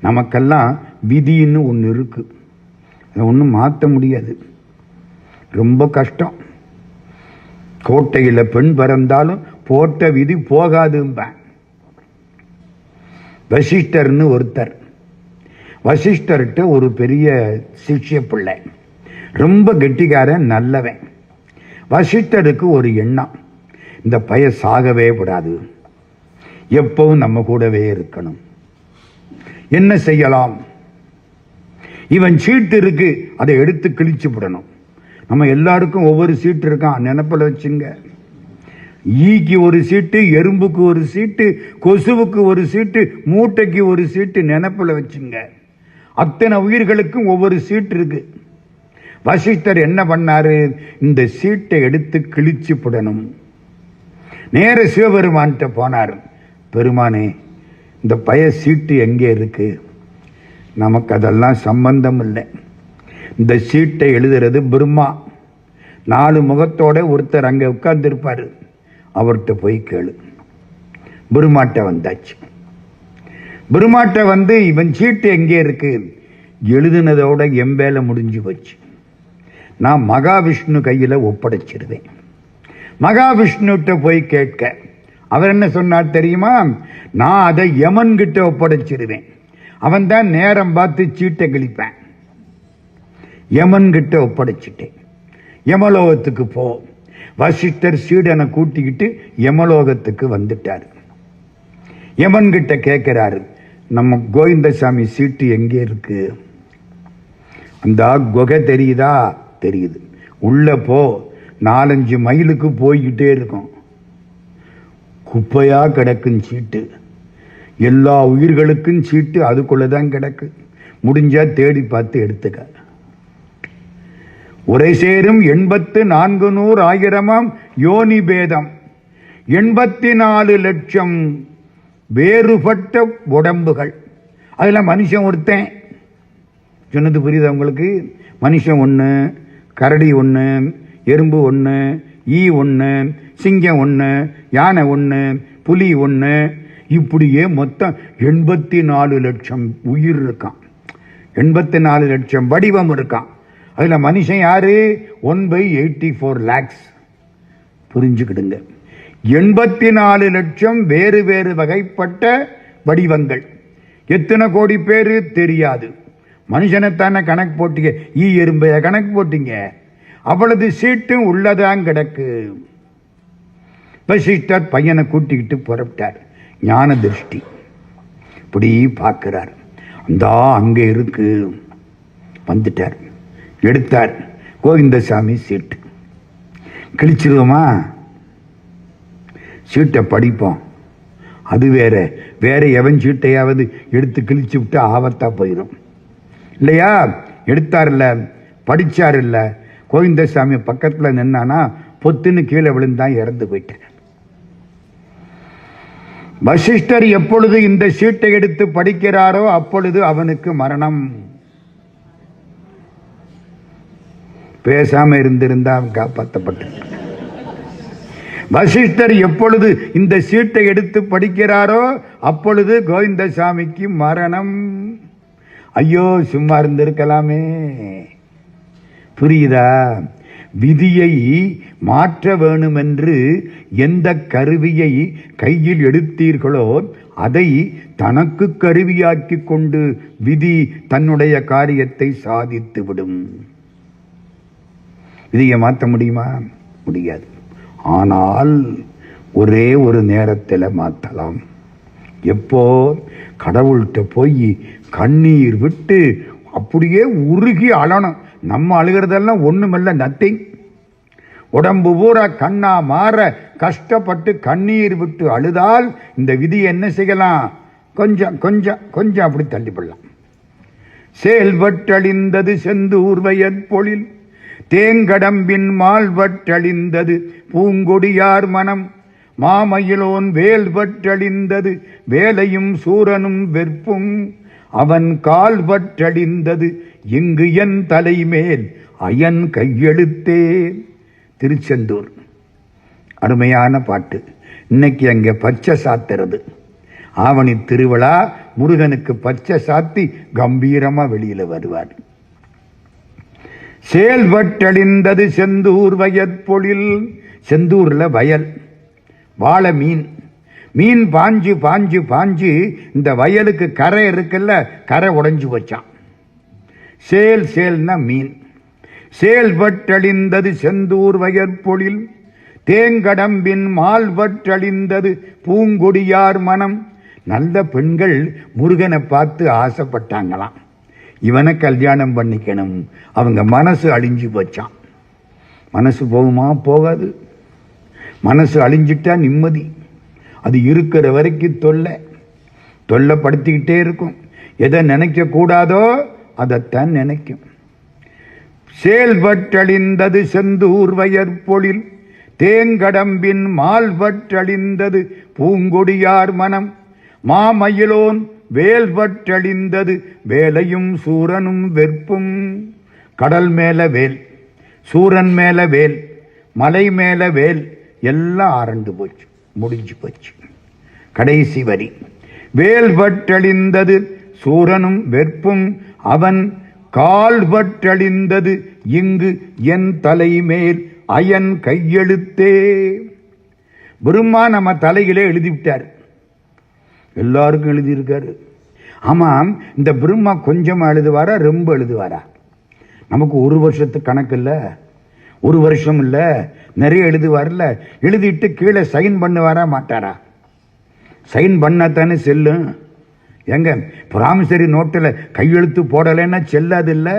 நமக்கெல்லாம் விதின்னு ஒன்று இருக்கு, அதை ஒன்றும் மாற்ற முடியாது, ரொம்ப கஷ்டம். கோட்டையில் பெண் பிறந்தாலும் போட்ட விதி போகாதும்பேன். வசிஷ்டர்னு ஒருத்தர், வசிஷ்டர்கிட்ட ஒரு பெரிய சிஷ்ய பிள்ளை, ரொம்ப கெட்டிக்காரன், நல்லவன். வசிஷ்டருக்கு ஒரு எண்ணம், இந்த பைய சாகவே விடாது, எப்பவும் நம்ம கூடவே இருக்கணும். என்ன செய்யலாம்? இவன் சீட்டு இருக்கு, அதை எடுத்து கிழிச்சு விடணும். நம்ம எல்லாருக்கும் ஒவ்வொரு சீட்டு இருக்கான், நினைப்பில் வச்சுங்க. ஈக்கு ஒரு சீட்டு, எறும்புக்கு ஒரு சீட்டு, கொசுவுக்கு ஒரு சீட்டு, மூட்டைக்கு ஒரு சீட்டு, நினைப்பில் வச்சுங்க. அத்தனை உயிர்களுக்கும் ஒவ்வொரு சீட்டு இருக்கு. வசிஷ்டர் என்ன பண்ணாரு? இந்த சீட்டை எடுத்து கிழிச்சு விடணும். நேர சிவபெருமான்கிட்ட போனார். பெருமானே, இந்த பய சீட்டு எங்கே இருக்கு? நமக்கு அதெல்லாம் சம்பந்தம் இல்லை. இந்த சீட்டை எழுதுறது பிரம்மா, 4 முகத்தோட ஒருத்தர் அங்கே உட்கார்ந்துருப்பாரு, அவர்கிட்ட போய் கேளு. பிரம்மாட்ட வந்தாச்சு. பிரம்மாட்ட வந்து இவன் சீட்டு எங்கே இருக்கு? எழுதுனதோட எம்பேல முடிஞ்சு போச்சு. நான் மகாவிஷ்ணு கையில் ஒப்படைச்சிருவேன். மகாவிஷ்ணுகிட்ட போய் கேட்க அவர் என்ன சொன்னார் தெரியுமா? நான் அதை யமன் கிட்ட ஒப்படைச்சிருவேன், அவன் தான் நேரம் பார்த்து சீட்டை கிழிப்பேன். யமன் கிட்ட ஒப்படைச்சிட்டேன், யமலோகத்துக்கு போ. வசிஷ்டர் சீடனை கூட்டிக்கிட்டு யமலோகத்துக்கு வந்துட்டார். யமன் கிட்ட கேட்கிறாரு, நம்ம கோவிந்தசாமி சீட்டு எங்கே இருக்கு? அந்த குகை தெரியுதா? தெரியுது. உள்ள போ, 4-5 மைலுக்கு போய்கிட்டே இருக்கும். குப்பையா கிடக்கும் சீட்டு, எல்லா உயிர்களுக்கும் சீட்டு அதுக்குள்ளதான் கிடக்கு. முடிஞ்சா தேடி பார்த்து எடுத்துக்க. உரை சேரும் 84,100,000 யோனி பேதம், 84 லட்சம் வேறுபட்ட உடம்புகள். அதுல மனுஷன் ஒருத்தன். சொன்னது புரியுதா உங்களுக்கு? மனுஷன் ஒன்று, கரடி ஒன்று, எறும்பு ஒன்று, ஈ ஒன்று, சிங்கம் ஒன்று, யானை ஒன்று, புலி ஒன்று, இப்படியே மொத்தம் 84 லட்சம் உயிர் இருக்கான். 84 லட்சம் வடிவம் இருக்கான். அதுல மனுஷன் யாரு? 1/84 lakhs. புரிஞ்சுக்கிடுங்க. 84 லட்சம் வேறு வேறு வகைப்பட்ட வடிவங்கள். எத்தனை கோடி பேரு தெரியாது. மனுஷனைத்தானே கணக்கு போட்டீங்க, ஈ எறும்பைய கணக்கு போட்டீங்க. அவ்வளவு சீட்டும் உள்ளதான் கிடக்கு. வசிஷ்டர் பையனை கூட்டிக்கிட்டு புறப்பட்டார். ஞான திருஷ்டி இப்படி பார்க்கிறார். அந்த அங்கே இருக்கு. வந்துட்டார், எடுத்தார். கோவிந்தசாமி சீட்டு. கிழிச்சிருவோமா? சீட்டை படிப்போம். அது வேற வேற எவன் சீட்டையாவது எடுத்து கிழிச்சு விட்டு ஆபத்தா போயிடும் இல்லையா? எடுத்தார்ல, படிச்சார் இல்ல. கோவிந்தசாமி பக்கத்துல நின்னானா பொத்துன்னு கீழே விழுந்தான், இறந்து போயிட்டார். வசிஷ்டர் எப்பொழுது இந்த சீட்டை எடுத்து படிக்கிறாரோ அப்பொழுது அவனுக்கு மரணம். பேசாம இருந்திருந்தா அவன் காப்பாற்றப்பட்டு. வசிஷ்டர் எப்பொழுது இந்த சீட்டை எடுத்து படிக்கிறாரோ அப்பொழுது கோவிந்தசாமிக்கு மரணம். ஐயோ, சும்மா இருந்திருக்கலாமே. புரியுதா? விதியை மாற்ற வேணுமென்று எந்த கருவியை கையில் எடுத்தீர்களோ அதை தனக்கு கருவியாக்கி கொண்டு விதி தன்னுடைய காரியத்தை சாதித்து விடும். விதியை மாற்ற முடியுமா? முடியாது. ஆனால் ஒரே ஒரு நேரத்தில் மாற்றலாம். எப்போ? கடவுள்கிட்ட போய் கண்ணீர் விட்டு அப்படியே உருகி அழணும். நம்ம அழுகிறதெல்லாம் ஒண்ணுமில்ல, நத்திங். உடம்பு பூரா கண்ணா மாற கஷ்டப்பட்டு கண்ணீர் விட்டு அழுதால் இந்த விதியை என்ன செய்யலாம்? கொஞ்சம் கொஞ்சம் கொஞ்சம் அப்படி தள்ளிப்படலாம். செயல்பட்டழிந்தது செந்தூர் வயற்பொழில், தேங்கடம்பின் மால்வட்டழிந்தது பூங்கொடியார் மனம், மாமயிலோன் வேல்வட்டழிந்தது வேலையும் சூரனும் வெற்பும், அவன் கால்வட்டழிந்தது இங்கு என் தலைமேல் அயன் கையெழுத்தே. திருச்செந்தூர் அருமையான பாட்டு. இன்னைக்கு அங்கே பச்சை சாத்துறது. ஆவணி திருவிழா முருகனுக்கு பச்சை சாத்தி கம்பீரமா வெளியில வருவார். செயல்பட்டழிந்தது செந்தூர் வயற்பொழில். செந்தூர்ல வயல், வாழை மீன். மீன் பாஞ்சு பாஞ்சு பாஞ்சு இந்த வயலுக்கு கரை இருக்குல்ல, கரை உடைஞ்சு வச்சான். சேல்னா மீன். செயல்பட்டழிந்தது செந்தூர் வயற்பொழில். தேங்கடம்பின் மால்பட்டழிந்தது பூங்கொடியார் மனம். நல்ல பெண்கள் முருகனை பார்த்து ஆசைப்பட்டாங்களாம், இவனை கல்யாணம் பண்ணிக்கணும். அவங்க மனசு அழிஞ்சு போச்சான். மனசு போகுமா? போகாது. மனசு அழிஞ்சிட்டா நிம்மதி. அது இருக்கிற வரைக்கும் தொல்லைப்படுத்திக்கிட்டே இருக்கும். எதை நினைக்க கூடாதோ அதைத்தான் நினைக்கும். செயல்பட்டழிந்தது செந்தூர் வயற்பொழில். தேங்கடம்பின் மால்பட்டழிந்தது பூங்கொடியார் மனம். மாமயிலோன் வேல்பட்டழிந்தது வேலையும் சூரனும் வெற்பும். கடல் மேல வேல், சூரன் மேல வேல், மலை மேல வேல், எல்லாம் ஆரண்டு போச்சு, முடிஞ்சு போச்சு. கடைசி வரி, வேல்பட்டழிந்தது சூரனும் வெற்பும். அவன் கால்பட்டழிந்தது இங்கு என் தலைமேல் அயன் கையெழுத்தே. பிரம்மா நம்ம தலையிலே எழுதிவிட்டார், எல்லாருக்கும் எழுதியிருக்காரு. ஆமாம், இந்த பிரம்மா கொஞ்சமா எழுதுவாரா, ரொம்ப எழுதுவாரா? நமக்கு ஒரு வருஷத்துக்கு கணக்கு இல்லை, ஒரு வருஷம் இல்லை, நிறைய எழுதுவார்ல. எழுதிட்டு கீழே சைன் பண்ணுவாரா மாட்டாரா? சைன் பண்ணத்தானே செல்லும். எங்க பிராமிசரி நோட்டில் கையெழுத்து போடலைன்னா செல்லாது இல்லை.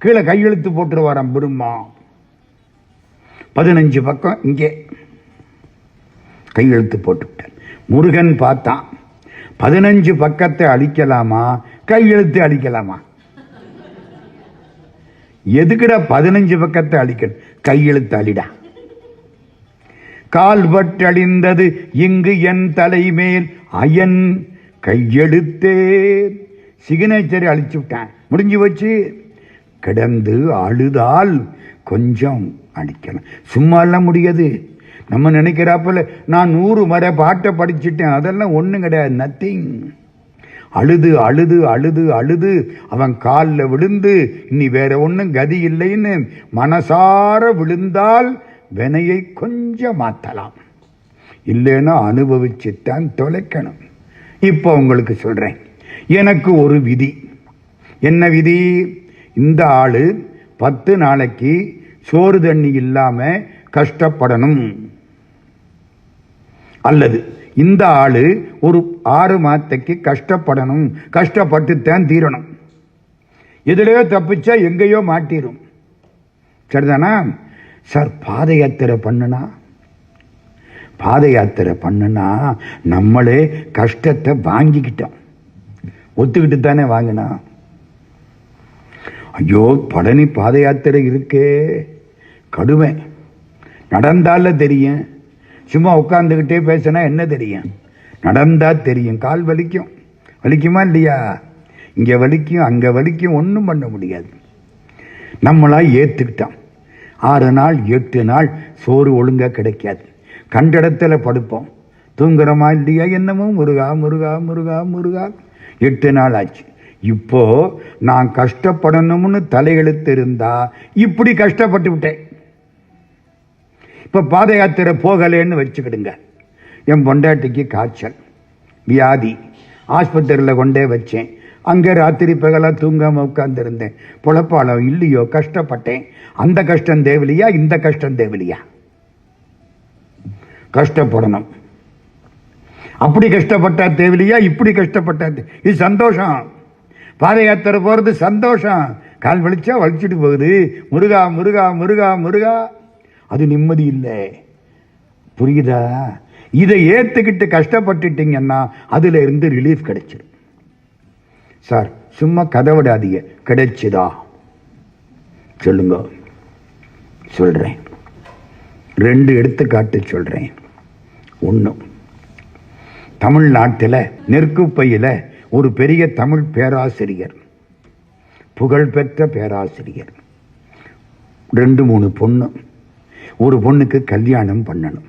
கீழே கையெழுத்து போட்டுருவாராம் பிரம்மா. 15 பக்கம் இங்கே கையெழுத்து போட்டுவிட்டார். முருகன் பார்த்தான், 15 பக்கத்தை அழிக்கலாமா, கையெழுத்து அழிக்கலாமா? எதுக்குடா 15 பக்கத்தை அழிக்கணும், கையெழுத்து அழிடா. கால்பட்டழிந்தது இங்கு என் தலைமேல் அயன் கையெழுத்தே. சிக்னேச்சரை அழிச்சு விட்டான், முடிஞ்சு வச்சு. கிடந்து அழுதால் கொஞ்சம் அடிக்கலாம், சும்மா எல்லாம் முடியாது. நம்ம நினைக்கிறாப்புல நான் 100 முறை பாட்டை படிச்சுட்டேன், அதெல்லாம் ஒன்றும் கிடையாது, நத்திங். அழுது அழுது அழுது அழுது அவன் காலில் விழுந்து இனி வேற ஒன்றும் கதி இல்லைன்னு மனசார விழுந்தால் வினையை கொஞ்சம் மாற்றலாம், இல்லைன்னா அனுபவிச்சுத்தான் தொலைக்கணும். இப்போ உங்களுக்கு சொல்றேன், எனக்கு ஒரு விதி. என்ன விதி? இந்த ஆளு 10 நாளைக்கு சோறு தண்ணி இல்லாம கஷ்டப்படணும், அல்லது இந்த ஆளு ஒரு 6 மாதத்துக்கு கஷ்டப்படணும், கஷ்டப்பட்டுத்தான் தீரணும். எதுலையோ தப்பிச்சா எங்கேயோ மாட்டிரும். சரிதானா சார்? பாத யாத்திரை பண்ணுனா நம்மளே கஷ்டத்தை வாங்கிக்கிட்டோம், ஒத்துக்கிட்டு தானே வாங்கினா. ஐயோ, பழனி பாத யாத்திரை இருக்கே, கடுமை. நடந்தால தெரியும், சும்மா உட்கார்ந்துக்கிட்டே பேசினா என்ன தெரியும்? நடந்தா தெரியும். கால் வலிக்கும், வலிக்குமா இல்லையா? இங்க வலிக்கும், அங்க வலிக்கும், ஒன்றும் பண்ண முடியாது. நம்மளா ஏத்துக்கிட்டோம். 6 நாள் 8 நாள் சோறு ஒழுங்கா கிடைக்காது, கண்ட இடத்துல படுப்போம். தூங்குறோமா இல்லையா? என்னமோ முருகா முருகா முருகா முருகா. 8 நாள் ஆச்சு. இப்போ நான் கஷ்டப்படணும்னு தலையெழுத்து இருந்தா இப்படி கஷ்டப்பட்டு விட்டேன். இப்ப பாத யாத்திரை போகலேன்னு வச்சுக்கிடுங்க. என் பொண்டாட்டிக்கு காய்ச்சல் வியாதி, ஆஸ்பத்திரியில் கொண்டே வச்சேன். அங்கே ராத்திரி பகலா தூங்காம உட்கார்ந்து இருந்தேன். பொழப்பாளம் இல்லையோ, கஷ்டப்பட்டேன். அந்த கஷ்டம் தேவலையா, இந்த கஷ்டம் தேவலையா? கஷ்டப்படணும். அப்படி கஷ்டப்பட்டா தேவலையா, இப்படி கஷ்டப்பட்டா? இது சந்தோஷம். பாத யாத்திரை போறது சந்தோஷம். கால் வலிச்சா வலிச்சுட்டு போகுது, முருகா முருகா முருகா முருகா. அது நிம்மதி இல்லை, புரியுதா? இதை ஏத்துக்கிட்டு கஷ்டப்பட்டுட்டீங்கன்னா அதுல இருந்து ரிலீஃப் கிடைச்சிடும். சார் சும்மா கதை விடாதீங்க, கிடைச்சுதா சொல்லுங்க. சொல்றேன், 2 எடுத்துக்காட்டு சொல்றேன். 1, தமிழ்நாட்டில் நெற்குப்பையில் ஒரு பெரிய தமிழ் பேராசிரியர், புகழ்பெற்ற பேராசிரியர், 2 3 பொண்ணு. ஒரு பொண்ணுக்கு கல்யாணம் பண்ணணும்.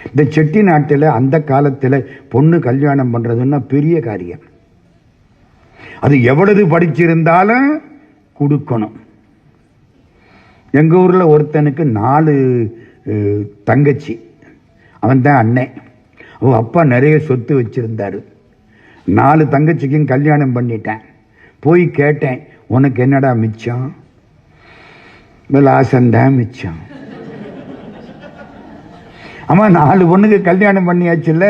இந்த செட்டி நாட்டில் அந்த காலத்தில் பொண்ணு கல்யாணம் பண்ணுறதுன்னா பெரிய காரியம். அது எவ்வளவு படிச்சிருந்தாலும் கொடுக்கணும். எங்கள் ஊரில் ஒருத்தனுக்கு 4 தங்கச்சி, அவன் தான் அண்ணன். அவன் அப்பா நிறைய சொத்து வச்சிருந்தாரு. 4 தங்கச்சிக்கும் கல்யாணம் பண்ணிட்டேன். போய் கேட்டேன், உனக்கு என்னடா மிச்சம்? விலாசந்தான் மிச்சம். ஆமா, 4 பொண்ணுக்கு கல்யாணம் பண்ணியாச்சுல்ல,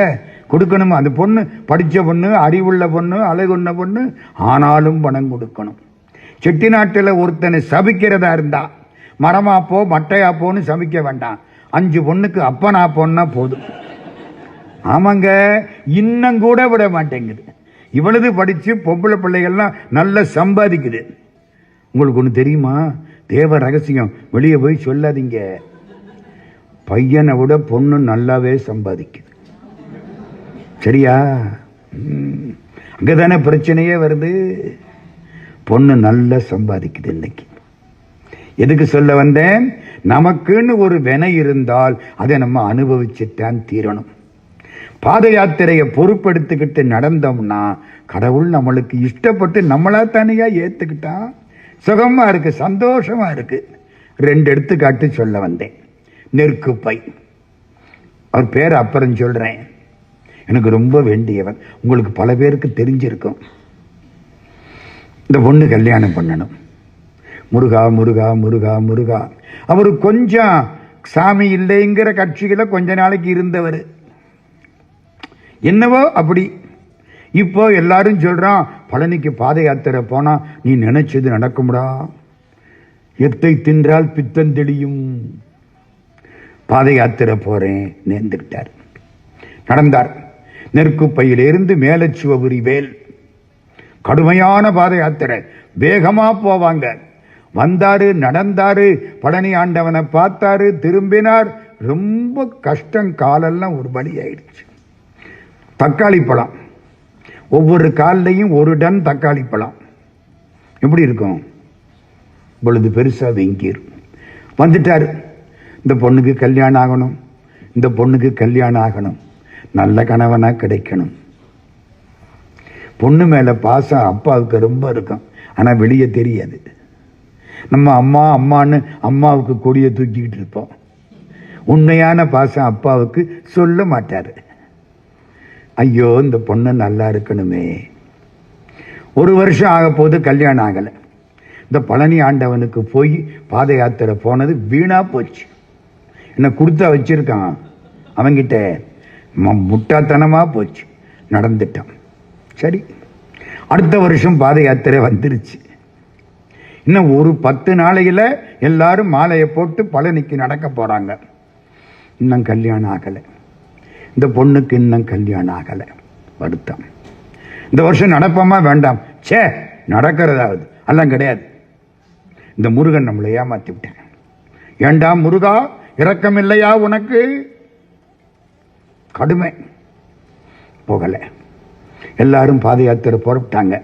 கொடுக்கணுமா? அந்த பொண்ணு படித்த பொண்ணு, அறிவுள்ள பொண்ணு, அழகுள்ள பொண்ணு, ஆனாலும் பணம் கொடுக்கணும். செட்டி நாட்டில் ஒருத்தனை சபிக்கிறதா இருந்தா மரமாப்போ மட்டையாப்போன்னு சபிக்க வேண்டாம். 5 பொண்ணுக்கு அப்பனா போன்னா போதும். ஆமாங்க, இன்னும் கூட விட மாட்டேங்குது. இவ்வளவு படிச்சு பொம்பளை பிள்ளைகள்லாம் நல்லா சம்பாதிக்குது. உங்களுக்கு ஒன்று தெரியுமா? தேவ ரகசியம், வெளியே போய் சொல்லாதீங்க. பையனை விட பொண்ணு நல்லாவே சம்பாதிக்குது. சரியா? அங்கதானே பிரச்சனையே வருது. பொண்ணு நல்லா சம்பாதிக்குது. இன்னைக்கு எதுக்கு சொல்ல வந்தேன்? நமக்குன்னு ஒரு வினை இருந்தால் அதை நம்ம அனுபவிச்சுத்தான் தீரணும். பாத யாத்திரையை பொறுப்பெடுத்துக்கிட்டு நடந்தோம்னா கடவுள் நம்மளுக்கு இஷ்டப்பட்டு நம்மளா தானையா ஏத்துக்கிட்டான். சுகமா இருக்கு, சந்தோஷமா இருக்கு. 2 எடுத்துக்காட்டு சொல்ல வந்தேன். நெற்குப்பை, அவர் பேர் அப்புறம் சொல்றேன். எனக்கு ரொம்ப வேண்டியவர், உங்களுக்கு பல பேருக்கு தெரிஞ்சிருக்கும். இந்த பொண்ணு கல்யாணம் பண்ணணும். முருகா முருகா முருகா முருகா. அவர் கொஞ்சம் சாமி இல்லைங்கிற கட்சிகளை கொஞ்ச நாளைக்கு இருந்தவர். என்னவோ அப்படி. இப்போ எல்லாரும் சொல்றான், பழனிக்கு பாத யாத்திரை போனா நீ நினைச்சது நடக்கும்டா. எத்தை தின்றால் பித்தம் தெளியும். பாத யாத்திரை போறேன் நேர்ந்துக்கிட்டார். நடந்தார். நெற்குப்பையிலிருந்து மேலச்சுவபுரி வேல். கடுமையான பாத யாத்திரை, வேகமா போவாங்க. வந்தாரு, நடந்தாரு, பழனி ஆண்டவனை பார்த்தாரு, திரும்பினார். ரொம்ப கஷ்டம், காலெல்லாம் ஒரு வழி ஆயிடுச்சு. தக்காளி பழம், ஒவ்வொரு கால்லையும் 1 டன் தக்காளி பழம். எப்படி இருக்கும்? பொழுது பெருசா வெங்கீர். வந்துட்டாரு. இந்த பொண்ணுக்கு கல்யாணம் ஆகணும், இந்த பொண்ணுக்கு கல்யாணம் ஆகணும், நல்ல கணவனா கிடைக்கணும். பொண்ணு மேல பாசம் அப்பாவுக்கு ரொம்ப இருக்கும், ஆனா வெளியே தெரியாது. நம்ம அம்மா அம்மான்னு அம்மாவுக்கு கொடியை தூக்கிக்கிட்டு இருப்போம். உண்மையான பாசம் அப்பாவுக்கு சொல்ல மாட்டாரு. ஐயோ, இந்த பொண்ணு நல்லா இருக்கணுமே. 1 வருஷம் ஆக போது, கல்யாணம் ஆகலை. இந்த பழனி ஆண்டவனுக்கு போய் பாத யாத்திரை போனது வீணா போச்சு. என்ன கொடுத்தா வச்சிருக்கான் அவங்கிட்ட, முட்டாத்தனமா போச்சு. நடந்துட்டான். சரி, அடுத்த வருஷம் பாத யாத்திரை வந்துருச்சு. இன்னும் ஒரு 10 நாளையில எல்லாரும் மாலையை போட்டு பழனிக்கு நடக்க போறாங்க. இன்னும் கல்யாணம் ஆகலை. இந்த பொண்ணுக்கு இன்னும் கல்யாணம் ஆகலை. வருத்தம். இந்த வருஷம் நடப்போமா வேண்டாம்? சே, நடக்கிறதாவது எல்லாம் கிடையாது. இந்த முருகன் நம்மளை ஏமாத்தி விட்டேன். ஏண்டா முருகா, இரக்கம் இல்லையா உனக்கு? கடுமை. போகல. எல்லாரும் பாத யாத்திரை புறப்பட்டாங்க.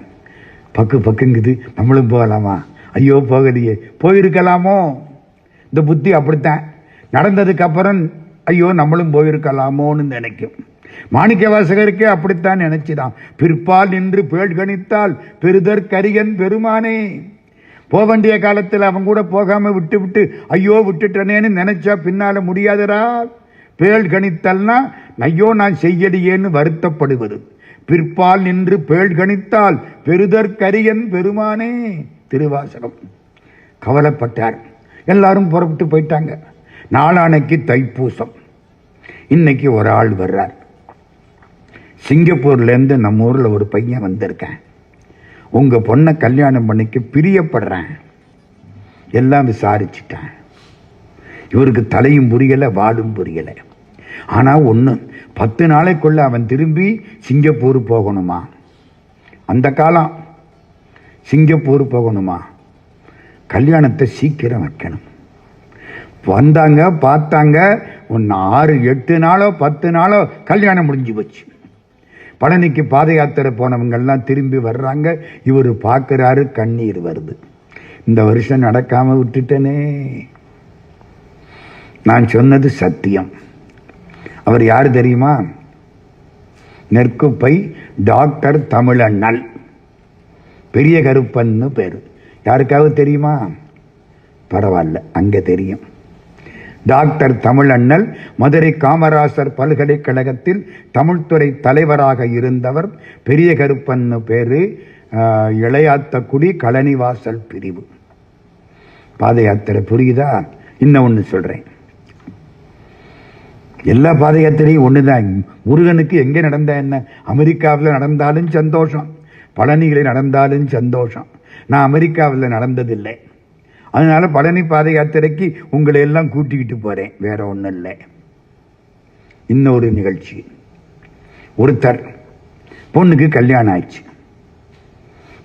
பக்குங்குது. நம்மளும் போகலாமா? ஐயோ போகலையே. போயிருக்கலாமோ? இந்த புத்தி அப்படித்தான். நடந்ததுக்கு அப்புறம் ஐயோ நம்மளும் போயிருக்கலாமோன்னு நினைக்கும். மாணிக்க வாசகருக்கே அப்படித்தான் நினைச்சுதான். பிற்பால் நின்று பேழ்கணித்தால் பெருதற் கரியன் பெருமானே. போக வேண்டிய காலத்தில் அவன் கூட போகாம விட்டு ஐயோ விட்டுட்டனேன்னு நினைச்சா பின்னால முடியாதரா. பேள் கணித்தல்னா ஐயோ நான் செய்யலையேன்னு வருத்தப்படுவது. பிற்பால் நின்று பேள் கணித்தால் பெருதற் கரியன் பெருமானே. திருவாசகம். கவலைப்பட்டார். எல்லாரும் புறப்பட்டு போயிட்டாங்க. நாளானைக்கு தைப்பூசம். இன்னைக்கு ஒரு ஆள் வர்றார். சிங்கப்பூர்ல இருந்து நம்ம ஊர்ல ஒரு பையன் வந்திருக்கேன். உங்க பொண்ணை கல்யாணம் பண்ணிக்க பிரியப்படுறேன். எல்லாம் விசாரிச்சுட்டேன். இவருக்கு தலையும் புரியல, வாடும் புரியல. ஆனா ஒண்ணு, 10 நாளைக்குள்ள அவன் திரும்பி சிங்கப்பூர் போகணுமா. அந்த காலம் சிங்கப்பூர் போகணுமா. கல்யாணத்தை சீக்கிரம் வைக்கணும். வந்தாங்க, பார்த்தாங்க. 6, 8 நாளோ 10 நாளோ கல்யாணம் முடிஞ்சு போச்சு. பழனிக்கு பாத யாத்திரை போனவங்கெல்லாம் திரும்பி வர்றாங்க. இவர் பார்க்கிறாரு, கண்ணீர் வருது. இந்த வருஷம் நடக்காம விட்டுட்டனே. நான் சொன்னது சத்தியம். அவர் யாரு தெரியுமா? நெற்குப்பை டாக்டர் தமிழண்ணல், பெரிய கருப்பன்னு பேரு. யாருக்காவது தெரியுமா? பரவாயில்ல, அங்க தெரியும். டாக்டர் தமிழண்ணல் மதுரை காமராசர் பல்கலைக்கழகத்தில் தமிழ்துறை தலைவராக இருந்தவர். பெரிய கருப்பன்னு பேரு. இளையாத்தக்குடி கழனிவாசல் பிரிவு. பாத யாத்திரை புரியுதா? இன்னும் ஒன்று சொல்றேன். எல்லா பாத யாத்திரையும் ஒண்ணுதான். முருகனுக்கு எங்க நடந்தா என்ன? அமெரிக்காவில் நடந்தாலும் சந்தோஷம், பழனியில் நடந்தாலும் சந்தோஷம். நான் அமெரிக்காவில் நடந்ததில்லை, அதனால பழனி பாத யாத்திரைக்கு உங்களை எல்லாம் கூட்டிக்கிட்டு போறேன், வேற ஒன்றும் இல்லை. இன்னொரு நிகழ்ச்சி. ஒருத்தர் பொண்ணுக்கு கல்யாணம் ஆயிடுச்சு,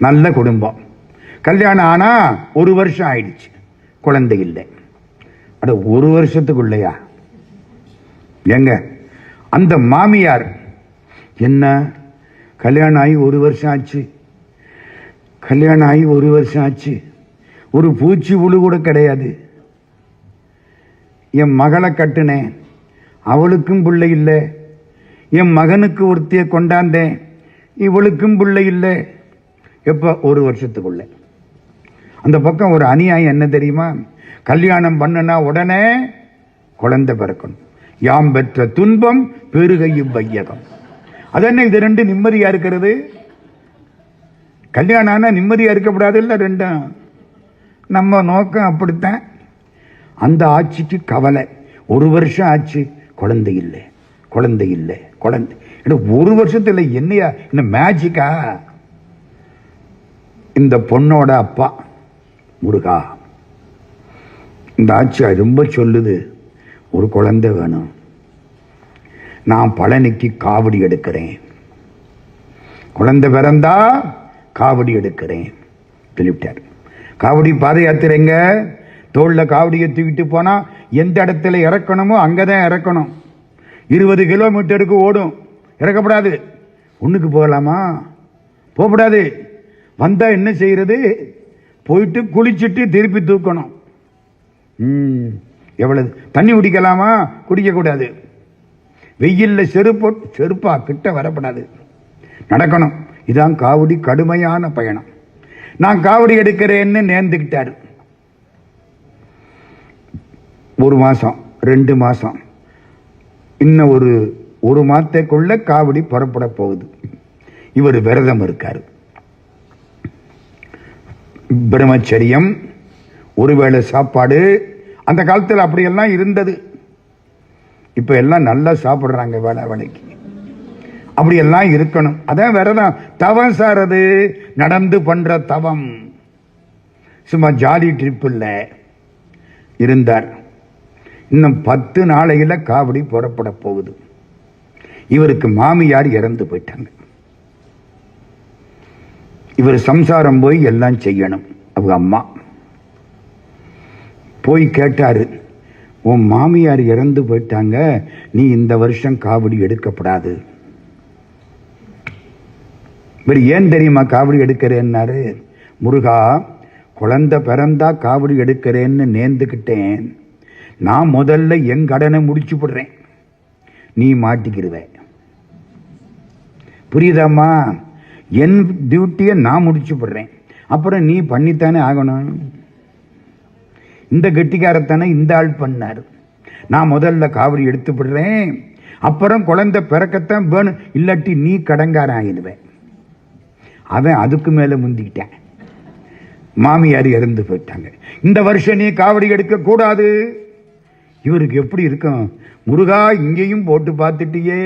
நல்ல குடும்பம். கல்யாணம் ஆனா 1 வருஷம் ஆயிடுச்சு, குழந்தை இல்லை. அட 1 வருஷத்துக்குள்ளையா? எங்க அந்த மாமியார் என்ன கல்யாணம் ஆகி 1 வருஷம் ஆச்சு, கல்யாணம் ஆகி 1 வருஷம் ஆச்சு, ஒரு பூச்சி புழு கூட கிடையாது. என் மகளை கட்டுனேன், அவளுக்கும் பிள்ளை இல்லை. என் மகனுக்கு ஒருத்திய கொண்டாந்தேன், இவளுக்கும் பிள்ளை இல்லை. எப்ப? 1 வருஷத்துக்குள்ள. அந்த பக்கம் ஒரு அநியாயம் என்ன தெரியுமா? கல்யாணம் பண்ணனா உடனே குழந்தை பிறக்கணும். யாம் பெற்ற துன்பம் பெருகையும் வையகம். அதென்ன இது ரெண்டு நிம்மதியா இருக்கிறது? கல்யாணம் ஆனா நிம்மதியா இருக்கப்படாது இல்ல? ரெண்டும் நம்ம நோக்கம் அப்படித்தான். அந்த ஆட்சிக்கு கவலை. 1 வருஷம் ஆச்சு, குழந்தை இல்லை, குழந்தை இல்லை, குழந்தை. 1 வருஷத்துல என்னையா இந்த மேஜிக்கா? இந்த பொண்ணோட அப்பா முருகா, இந்த ஆட்சி ரொம்ப சொல்லுது, ஒரு குழந்தை வேணும், நான் பழனிக்கு காவடி எடுக்கிறேன், குழந்தை பிறந்தா காவடி எடுக்கிறேன் சொல்லிவிட்டார். காவடி பாத யாத்திரைங்க, தோல்ல காவடியை தூக்கிட்டு போனா எந்த இடத்துல இறக்கணுமோ அங்கதான் இறக்கணும். 20 கிலோமீட்டருக்கு ஓடும், இறக்கப்படாது. ஒண்ணுக்கு போகலாமா? போகக்கூடாது. வந்தா என்ன செய்யறது? போயிட்டு குளிச்சுட்டு திருப்பி தூக்கணும். எவ்வளவு தண்ணி குடிக்கலாமா? குடிக்க கூடாது. வெயில்ல செருப்பா கிட்ட வரப்படாது, நடக்கணும். இதான் காவடி கடுமையான பயணம். நான் காவடி எடுக்கிறேன்னு நேர்ந்துக்கிட்டாரு. 1 மாசம் 2 மாசம், இன்னும் ஒரு மாதத்துக்குள்ள காவடி புறப்பட போகுது. இவர் விரதம் இருக்காரு, பிரம்மச்சரியம், ஒருவேளை சாப்பாடு. அந்த காலத்தில் அப்படியெல்லாம் இருந்தது. இப்ப எல்லாம் நல்லா சாப்பிடுறாங்க வேலை வேலைக்கு. அப்படியெல்லாம் இருக்கணும். அதான் விரதம். தவம் சாரது நடந்து பண்ற தவம், சும்மா ஜாலி ட்ரிப் இல்ல. இருந்தார். இன்னும் 10 நாளையில காவடி புறப்பட போகுது. இவருக்கு மாமியார் இறந்து போயிட்டாங்க. இவர் சம்சாரம் போய் எல்லாம் செய்யணும். அவங்க அம்மா போய் கேட்டாரு, உன் மாமியார் இறந்து போயிட்டாங்க, நீ இந்த வருஷம் காவடி எடுக்கப்படாது. இவர் ஏன் தெரியுமா காவடி எடுக்கிறேன்னாரு? முருகா, குழந்தை பிறந்தா காவடி எடுக்கிறேன்னு நேர்ந்துக்கிட்டேன். நான் முதல்ல என் கடனை முடிச்சு போடுறேன், நீ மாட்டிக்கிடுவ. புரியுதாம்மா? என் டியூட்டியை நான் முடிச்சு போடுறேன், அப்புறம் நீ பண்ணித்தானே ஆகணும். இந்த கெட்டிக்காரத்தானே இந்த ஆள் பண்ணார். நான் முதல்ல காவடி எடுத்து விடுறேன், அப்புறம் குழந்தை பிறக்கத்தான் வேணும், இல்லாட்டி நீ கடங்காரன் ஆகிடுவேன். அவன் அதுக்கு மேல முந்திக்கிட்டேன். மாமியார் இறந்து போயிட்டாங்க. இந்த வருஷம் நீ காவடி எடுக்க கூடாது. இவருக்கு எப்படி இருக்கும்? முருகா, இங்கேயும் போட்டு பார்த்துட்டியே.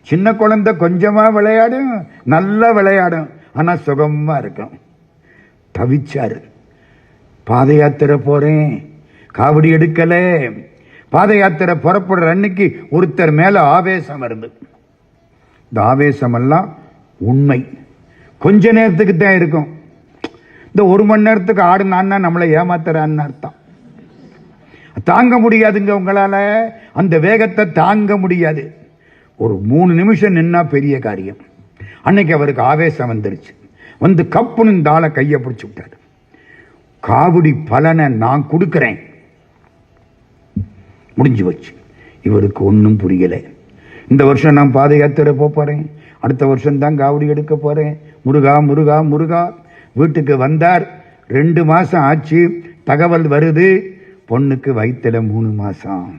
சின்ன குழந்தை கொஞ்சமா விளையாடும், நல்லா விளையாடும், ஆனா சுகமா இருக்கும். தவிச்சாரு. பாத யாத்திரை போறேன், காவடி எடுக்கல. பாத யாத்திரை புறப்படுற அன்னைக்கு ஒருத்தர் மேல ஆவேசம் வருது. இந்த ஆவேசம் எல்லாம் உண்மை, கொஞ்ச நேரத்துக்கு தான் இருக்கும். இந்த 1 மணி நேரத்துக்கு ஆடுனான்னா நம்மளை ஏமாத்துறான்னு அர்த்தம். தாங்க முடியாதுங்க உங்களால, அந்த வேகத்தை தாங்க முடியாது. ஒரு 3 நிமிஷம் நின்னா பெரிய காரியம். அன்னைக்கு அவருக்கு ஆவேசம் வந்துருச்சு. வந்து கப்புன்னு இந்த ஆளை கையை பிடிச்சு விட்டாரு. காவடி பலனை நான் கொடுக்கிறேன். முடிஞ்சு வச்சு இவருக்கு ஒன்றும் புரியலை. இந்த வருஷம் நான் பாத யாத்திரை போறேன், அடுத்த வருஷம் தான் காவடி எடுக்க போறேன், முருகா முருகா முருகா. வீட்டுக்கு வந்தார். 2 மாசம் ஆச்சு. தகவல் வருது, பொண்ணுக்கு வயிற்றுல 3 மாசம்,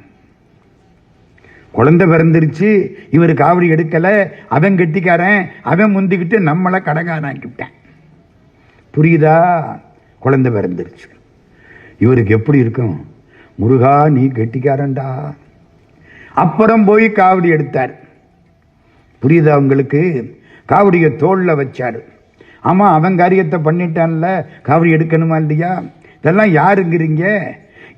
குழந்தை பிறந்துருச்சு. இவர் காவடி எடுக்கல, அவன் கெட்டிக்காரன், அவன் முந்திக்கிட்டு நம்மளை கடகானாக்கிவிட்டான். புரியுதா? குழந்தை பிறந்துருச்சு. இவருக்கு எப்படி இருக்கும்? முருகா நீ கெட்டிக்காரன்டா. அப்புறம் போய் காவடி எடுத்தார். புரியுதா உங்களுக்கு? காவடியை தோல்ல வச்சாரு. ஆமா, அவன் காரியத்தை பண்ணிட்டான்ல, காவடி எடுக்கணுமா இல்லையா? இதெல்லாம் யாருங்கிறீங்க?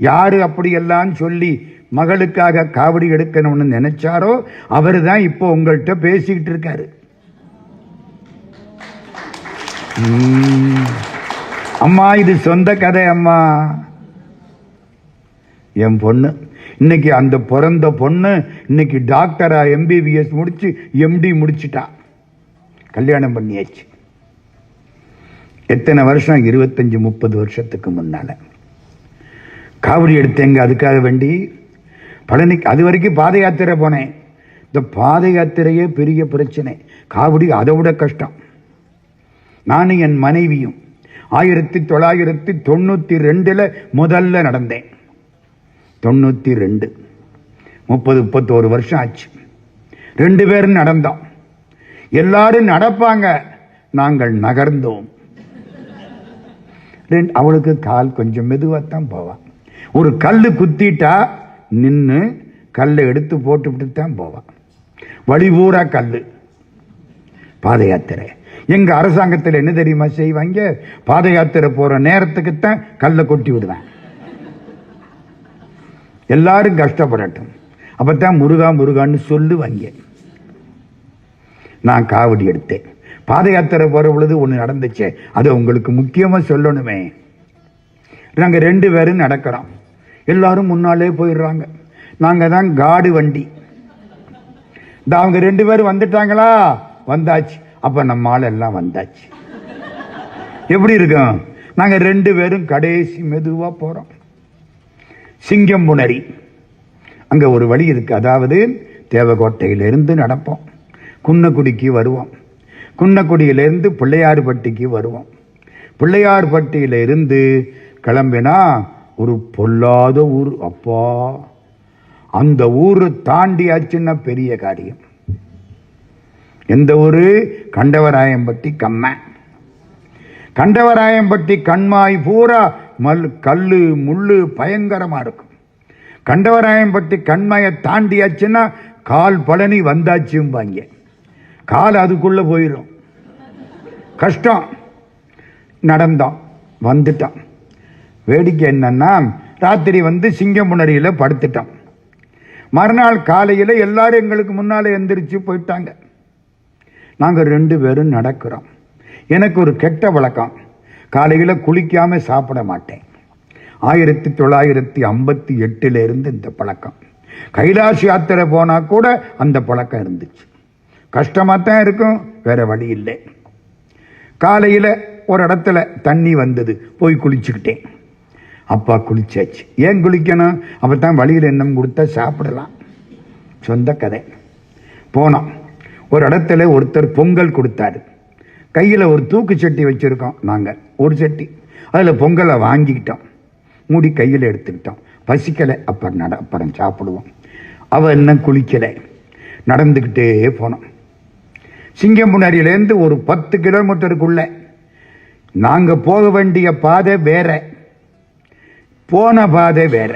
யாரு அப்படியெல்லாம் சொல்லி மகளுக்காக காவடி எடுக்கணும்னு நினைச்சாரோ அவரு தான் இப்போ உங்கள்கிட்ட பேசிக்கிட்டு இருக்காரு. அம்மா இது சொந்த கதை அம்மா. என் பொண்ணு இன்னைக்கு, அந்த பிறந்த பொண்ணு இன்னைக்கு டாக்டரா MBBS முடிச்சு MD முடிச்சுட்டா. கல்யாணம் பண்ணியாச்சு. எத்தனை வருஷம்? 25-30 வருஷத்துக்கு முன்னால காவடி எடுத்தேங்க. அதுக்காக வேண்டி பழனிக்கு அது வரைக்கும் பாத யாத்திரை போனேன். இந்த பாத யாத்திரையே பெரிய பிரச்சனை, காவடி அதை விட கஷ்டம். நானும் என் மனைவியும் 1992 முதல்ல நடந்தேன். 92 30-31 வருஷம் ஆச்சு. 2 பேரும் நடந்தோம். எல்லாரும் நடப்பாங்க, நாங்கள் நகர்ந்தோம். அவளுக்கு கால் கொஞ்சம் மெதுவாத்தான் போவான். ஒரு கல்லு குத்திட்டா நின்று கல்லை எடுத்து போட்டுவிட்டு தான் போவான். வழி பூரா கல்லு. பாத யாத்திரை எங்க அரசாங்கத்தில் என்ன தெரியுமா செய்வாங்க? பாத யாத்திரை போற நேரத்துக்குத்தான் கல்லை கொட்டி விடுவேன். எல்லாரும் கஷ்டப்படட்டும், அப்பத்தான் முருகா முருகான்னு சொல்லுவாங்க. நான் காவடி எடுத்தேன். பாத யாத்திரை போற பொழுது ஒண்ணு நடந்துச்சு, அது உங்களுக்கு முக்கியமா சொல்லணுமே. நாங்க 2 பேரும் நடக்கிறோம். எல்லாரும் முன்னாலே போயிடுறாங்க. நாங்க தான் காடு வண்டி. அவங்க 2 பேரும் வந்துட்டாங்களா? வந்தாச்சு. அப்ப நம்ம ஆள் எல்லாம் வந்தாச்சு. எப்படி இருக்கும்? நாங்க 2 பேரும் கடைசி மெதுவா போறோம். சிங்கம்புணரி அங்க ஒரு வழி இருக்கு. அதாவது தேவகோட்டையிலிருந்து நடப்போம், குன்னக்குடிக்கு வருவோம். குன்னக்குடியிலிருந்து பிள்ளையார்பட்டிக்கு வருவோம். பிள்ளையார்பட்டியிலிருந்து கிளம்பினா ஒரு பொல்லாத ஊர். அப்பா, அந்த ஊரு தாண்டியாச்சுன்னா பெரிய காரியம். எந்த ஊரு? கண்டவராயம்பட்டி கம்மை. கண்டவராயம்பட்டி கண்மாய் பூரா கல்லு முள்ளு பயங்கரமா இருக்கும். கண்டவராயம்பட்டி கண்மாயை தாண்டியாச்சுன்னா கால் பழனி வந்தாச்சும்பாங்க. கால் அதுக்குள்ள போயிடும். கஷ்டம். நடந்தோம், வந்துட்டோம். வேடிக்கை என்னன்னா, ராத்திரி வந்து சிங்கம்புணரியில படுத்துட்டோம். மறுநாள் காலையில எல்லாரும் எங்களுக்கு முன்னாலே எந்திரிச்சு போயிட்டாங்க. நாங்க 2 பேரும் நடக்கிறோம். எனக்கு ஒரு கெட்ட வழக்கம், காலையில குளிக்காம சாப்பிட மாட்டேன். 1958 இருந்து இந்த பழக்கம். கைலாஷ் யாத்திரை போனா கூட அந்த பழக்கம் இருந்துச்சு. கஷ்டமா தான் இருக்கும், வேற வழி இல்லை. காலையில ஒரு இடத்துல தண்ணி வந்தது, போய் குளிச்சுக்கிட்டேன். அப்பா குளிச்சாச்சு. ஏன் குளிக்கணும்? அப்பதான் வழியில் எண்ணம் கொடுத்தா சாப்பிடலாம். சொந்த கதை. போனோம். ஒரு இடத்துல ஒருத்தர் பொங்கல் கொடுத்தாரு. கையில் ஒரு தூக்கு சட்டி வச்சிருக்கோம் நாங்க, ஒரு சட்டி. அதில் பொங்கலை வாங்கிக்கிட்டோம், மூடி கையில் எடுத்துக்கிட்டோம். பசிக்கலை, அப்புறம் சாப்பிடுவோம். அவ இன்னும் குளிக்கலை. நடந்துக்கிட்டே போனோம். சிங்கம்புணரியிலேருந்து ஒரு 10 கிலோமீட்டருக்குள்ள. நாங்க போக வேண்டிய பாதை வேற, போன பாதை வேற.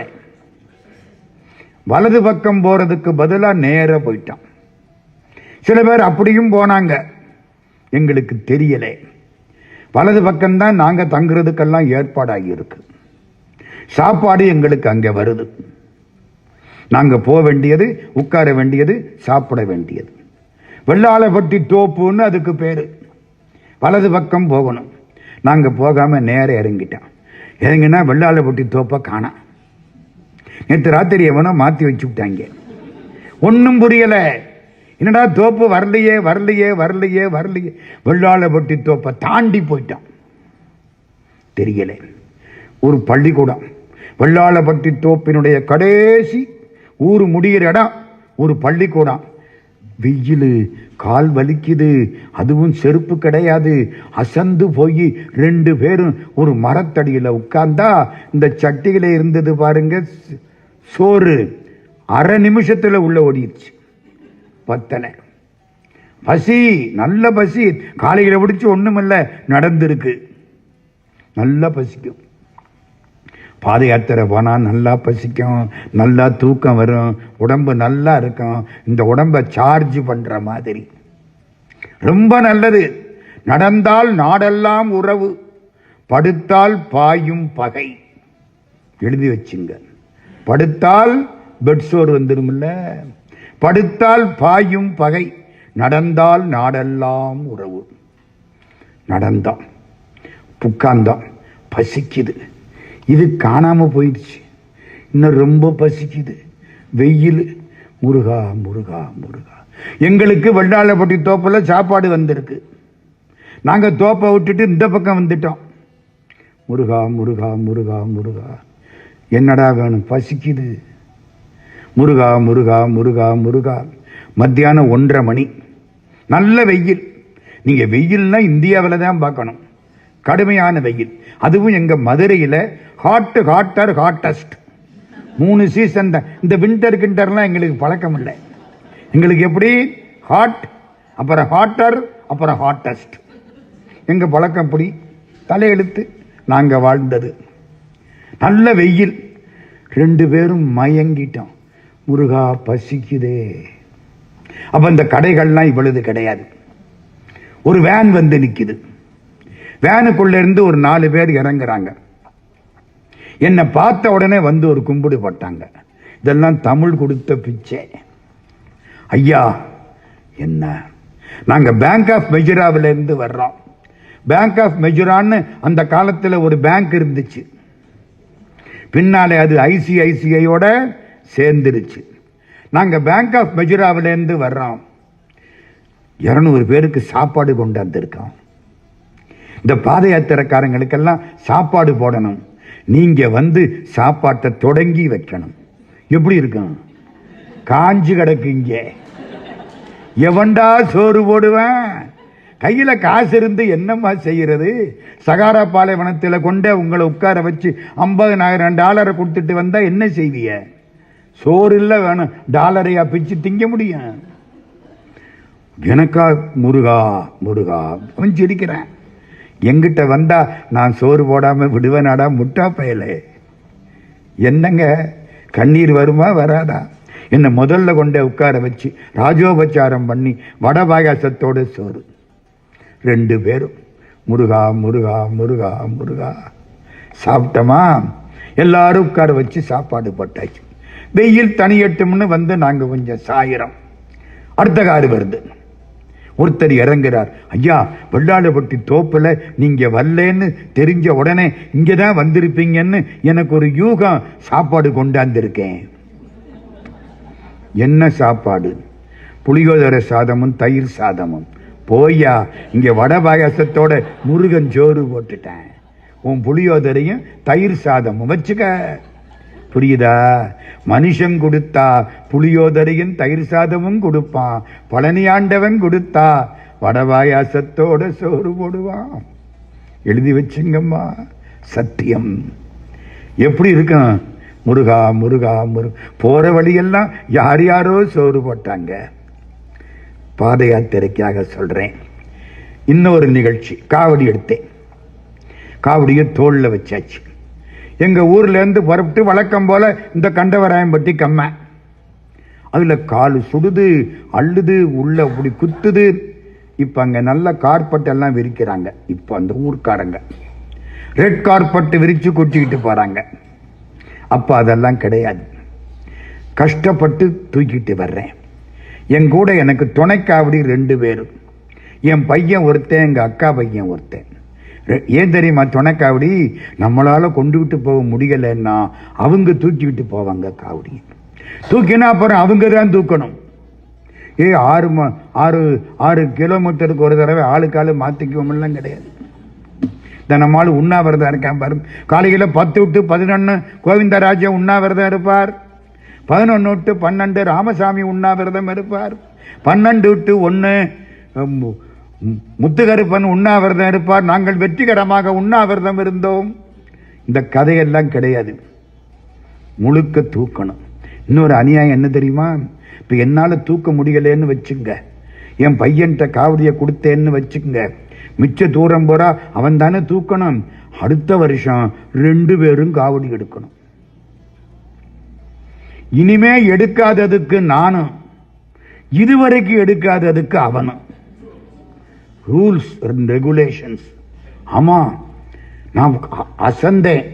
வலது பக்கம் போறதுக்கு பதிலா நேர போயிட்டோம். சில பேர் அப்படியும் போனாங்க, எங்களுக்கு தெரியல. வலது பக்கம்தான் நாங்க தங்குறதுக்கெல்லாம் ஏற்பாடாகி இருக்கு. சாப்பாடு எங்களுக்கு அங்க வருது. நாங்க போக வேண்டியது, உட்கார வேண்டியது, சாப்பிட வேண்டியது. வெள்ளாளப்பட்டி தோப்புன்னு அதுக்கு பேரு. வலது பக்கம் போகணும். நாங்க போகாம நேர இறங்கிட்டோம். இறங்கினா வெள்ளாளப்பட்டி தோப்பை காணோம். நேற்று ராத்திரி எவனோ மாத்தி வச்சு விட்டாங்க. ஒன்னும் புரியல. என்னடா தோப்பு வரலையே வரலையே வரலையே வரலையே. வெள்ளாளப்பட்டி தோப்பை தாண்டி போயிட்டான். தெரியல. ஒரு பள்ளிக்கூடம் வெள்ளாளப்பட்டி தோப்பினுடைய கடைசி ஊர் முடிகிற இடம் ஒரு பள்ளிக்கூடம். வெயில், கால் வலிக்குது, அதுவும் செருப்பு கிடையாது. அசந்து போய் 2 பேரும் ஒரு மரத்தடியில் உட்கார்ந்தா இந்த சட்டியில இருந்தது பாருங்க சோறு, அரை நிமிஷத்துல உள்ள ஓடிடுச்சு. பத்தனை. பசி, நல்ல பசி. காலையில பிடிச்சு ஒண்ணுமில்ல, நடந்திருக்கு. நல்லா பசிக்கும். பாத யாத்திரை போனா நல்லா பசிக்கும், நல்லா தூக்கம் வரும், உடம்பு நல்லா இருக்கும். இந்த உடம்பை சார்ஜ் பண்ற மாதிரி ரொம்ப நல்லது. நடந்தால் நாடெல்லாம் உறவு, படுத்தால் பாயும் பகை. எழுதி வச்சுங்க. படுத்தால் பெட்சோர் வந்துடும்ல, படுத்தால் பாயும் பகை, நடந்தால் நாடெல்லாம் உறவு. நடந்தோம், உட்கார்ந்தோம், பசிக்குது. இது காணாம போயிடுச்சு. இன்னும் ரொம்ப பசிக்குது. வெயில். முருகா முருகா முருகா. எங்களுக்கு வெள்ளாளப்பட்டி தோப்புல சாப்பாடு வந்திருக்கு. நாங்க தோப்பை விட்டுட்டு இந்த பக்கம் வந்துட்டோம். முருகா முருகா முருகா முருகா. என்னடா வேணும்? பசிக்குது. முருகா முருகா முருகா முருகா. மத்தியானம் 1:30 மணி. நல்ல வெயில். நீங்க வெயில்னா இந்தியாவில் தான் பார்க்கணும். கடுமையான வெயில். அதுவும் எங்க மதுரையில் ஹாட்டஸ்ட் 3 சீசன் தான். இந்த விண்டர் கிண்டர்லாம் எங்களுக்கு பழக்கம் இல்லை. எங்களுக்கு எப்படி ஹாட், அப்புறம் ஹாட்டர், அப்புறம் ஹாட்டஸ்ட். எங்க பழக்கம் எப்படி? தலையெழுத்து. நாங்க வாழ்ந்தது. நல்ல வெயில். 2 பேரும் மயங்கிட்டோம். முருகா பசிக்குதே. அப்ப இந்த கடைகள்லாம் இவ்வளவு கிடையாது. ஒரு வேன் வந்து நிக்குது. வேனுக்குள்ள இருந்து ஒரு 4 பேர் இறங்குறாங்க. என்னை பார்த்த உடனே வந்து ஒரு கும்பிடு போட்டாங்க. இதெல்லாம் தமிழ் கொடுத்த பிச்சை. ஐயா, என்ன? நாங்க பேங்க் ஆஃப் மெஜுராவில இருந்து வர்றோம். பேங்க் ஆஃப் மெஜுரான்னு அந்த காலத்தில் ஒரு பேங்க் இருந்துச்சு. பின்னாலே அது ஐசிஐசிஐயோட சேர்ந்துருச்சு. நாங்க பேங்க் ஆஃப் மெஜுராவில இருந்து வர்றோம். 200 பேருக்கு சாப்பாடு கொண்டாந்துருக்கோம். இந்த பாத யாத்திரைக்காரங்களுக்கெல்லாம் சாப்பாடு போடணும். நீங்க வந்து சாப்பாட்டை தொடங்கி வைக்கணும். எப்படி இருக்கும்? காஞ்சு கிடக்கு. இங்க எவன்டா சோறு போடுவேன்? கையில காசு இருந்து என்னம்மா செய்யறது? சகாரா பாலைவனத்தில் கொண்ட உங்களை உட்கார வச்சு $50,000 கொடுத்துட்டு வந்தா என்ன செய்வீங்க? சோறு இல்ல வேணும், டாலரையா பிச்சு திங்க முடியும்? எனக்கா முருகா முருகா அவன் சிரிக்கிறேன். எங்கிட்ட வந்தா நான் சோறு போடாம விடுவேனாடா முட்டா பயலே? என்னங்க கண்ணீர் வருமா வராதா? என்ன முதல்ல கொண்டே உட்கார வச்சு ராஜோபச்சாரம் பண்ணி வட பாயாசத்தோட சோறு. 2 பேரும் முருகா முருகா முருகா முருகா. சாப்பிட்டோமா? எல்லாரும் உட்கார வச்சு சாப்பாடு போட்டாச்சு. வெயில் தனியட்டும்னு வந்து நாங்க கொஞ்சம் சாயிரம். அடுத்த காரு வருது. ஒருத்தர் இறங்குறார். ஐயா, வெள்ளாளப்பட்டி தோப்புல நீங்க வரலன்னு தெரிஞ்ச உடனே இங்கதான் வந்திருப்பீங்கன்னு எனக்கு ஒரு யூகம். சாப்பாடு கொண்டாந்துருக்கேன். என்ன சாப்பாடு? புளியோதரை சாதமும் தயிர் சாதமும். போய்யா, இங்க வட பாயாசத்தோட முருகன் சோறு போட்டுட்டேன். உன் புளியோதரையும் தயிர் சாதமும் வச்சுக்க. புரியுதா? மனுஷன் கொடுத்தா புளியோதரையும் தயிர் சாதமும் கொடுப்பான். பழனி ஆண்டவன் கொடுத்தா வடபாயாசத்தோட சோறு போடுவான். எழுதி வச்சுங்கம்மா. சத்தியம். எப்படி இருக்கும்? முருகா முருகா முருகா. போற வழியெல்லாம் யார் யாரோ சோறு போட்டாங்க. பாத யாத்திரைக்காக சொல்றேன். இன்னொரு நிகழ்ச்சி. காவடி எடுத்தேன். காவடியை தோல்ல வச்சாச்சு. எங்க ஊர்ல இருந்து புறப்பட்டு வழக்கம் போல இந்த கண்டவராயம்பட்டி கம்ம. அதுல காலு சுடுது, அள்ளுது, உள்ள அப்படி குத்துது. இப்ப அங்க நல்ல கார்பெட் எல்லாம் விரிக்கிறாங்க. இப்ப அந்த ஊர்க்காரங்க ரெட் கார்பெட் விரிச்சு கொட்டிக்கிட்டு போறாங்க. அப்ப அதெல்லாம் கிடையாது. கஷ்டப்பட்டு தூக்கிட்டு வர்றேன். என் கூட எனக்கு துணைக்காவடி 2 பேரும். என் பையன் ஒருத்தன், எங்க அக்கா பையன் ஒருத்தன். ஏன் தெரியுமா? துணைக்காவடி நம்மளால கொண்டுகிட்டு போக முடியலன்னா அவங்க தூக்கிக்கிட்டு போவாங்க. காவடி தூக்கினா அப்புறம் அவங்க தான் தூக்கணும். 6 கிலோமீட்டருக்கு ஒரு தடவை ஆளுக்காலு மாத்திக்குவோம்லாம் கிடையாது. நம்மளால உண்ணாவிரதம் இருக்கான் பாரு. காலையில 10 to 11 கோவிந்தராஜன் உண்ணாவிரதம் இருப்பார். 11 to 12 ராமசாமி உண்ணாவிரதம் இருப்பார். 12 to 1 முத்துகருப்பன் உண்ணாவிரதம் இருப்பார். நாங்கள் வெற்றிகரமாக உண்ணாவிரதம் இருந்தோம். இந்த கதையெல்லாம் கிடையாது. முழுக்க தூக்கணும். இன்னொரு அநியாயம் என்ன தெரியுமா? இப்ப என்னால தூக்க முடியலன்னு வச்சுங்க, என் பையன்கிட்ட காவடியை கொடுத்தேன்னு வச்சுங்க, மிச்ச தூரம் போறா அவன் தானே தூக்கணும். அடுத்த வருஷம் 2 பேரும் காவடி எடுக்கணும். இனிமே எடுக்காததுக்கு நானும், இதுவரைக்கும் எடுக்காததுக்கு அவனும். Rules and regulations. ஆமா, நான் அசந்தேன்.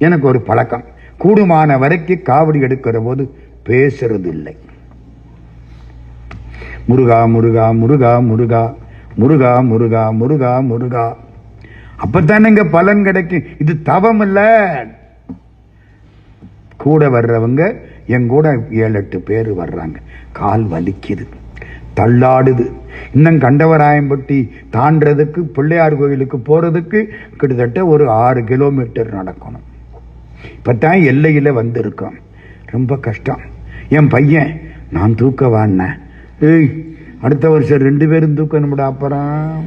எனக்கு ஒரு பழக்கம், கூடுமான வரைக்கும் காவடி எடுக்கிற போது பேசுறது இல்லை. முருகா முருகா முருகா முருகா முருகா முருகா முருகா முருகா, அப்பத்தானங்க பலன் கிடைக்கும். இது தவம் இல்ல. கூட வர்றவங்க என் கூட 7-8 பேர் வர்றாங்க. கால் வலிக்குது, தள்ளாடுது. இன்னும் கண்டவராயம்பட்டி தாண்டறதுக்கு, பிள்ளையார் கோயிலுக்கு போறதுக்கு கிட்டத்தட்ட ஒரு 6 கிலோமீட்டர் நடக்கணும். இப்பத்தான் எல்லையில வந்திருக்கோம். ரொம்ப கஷ்டம். என் பையன், நான் தூக்கவான, ஏய் அடுத்த வருஷம் 2 பேரும் தூக்கணும்டா. அப்புறம்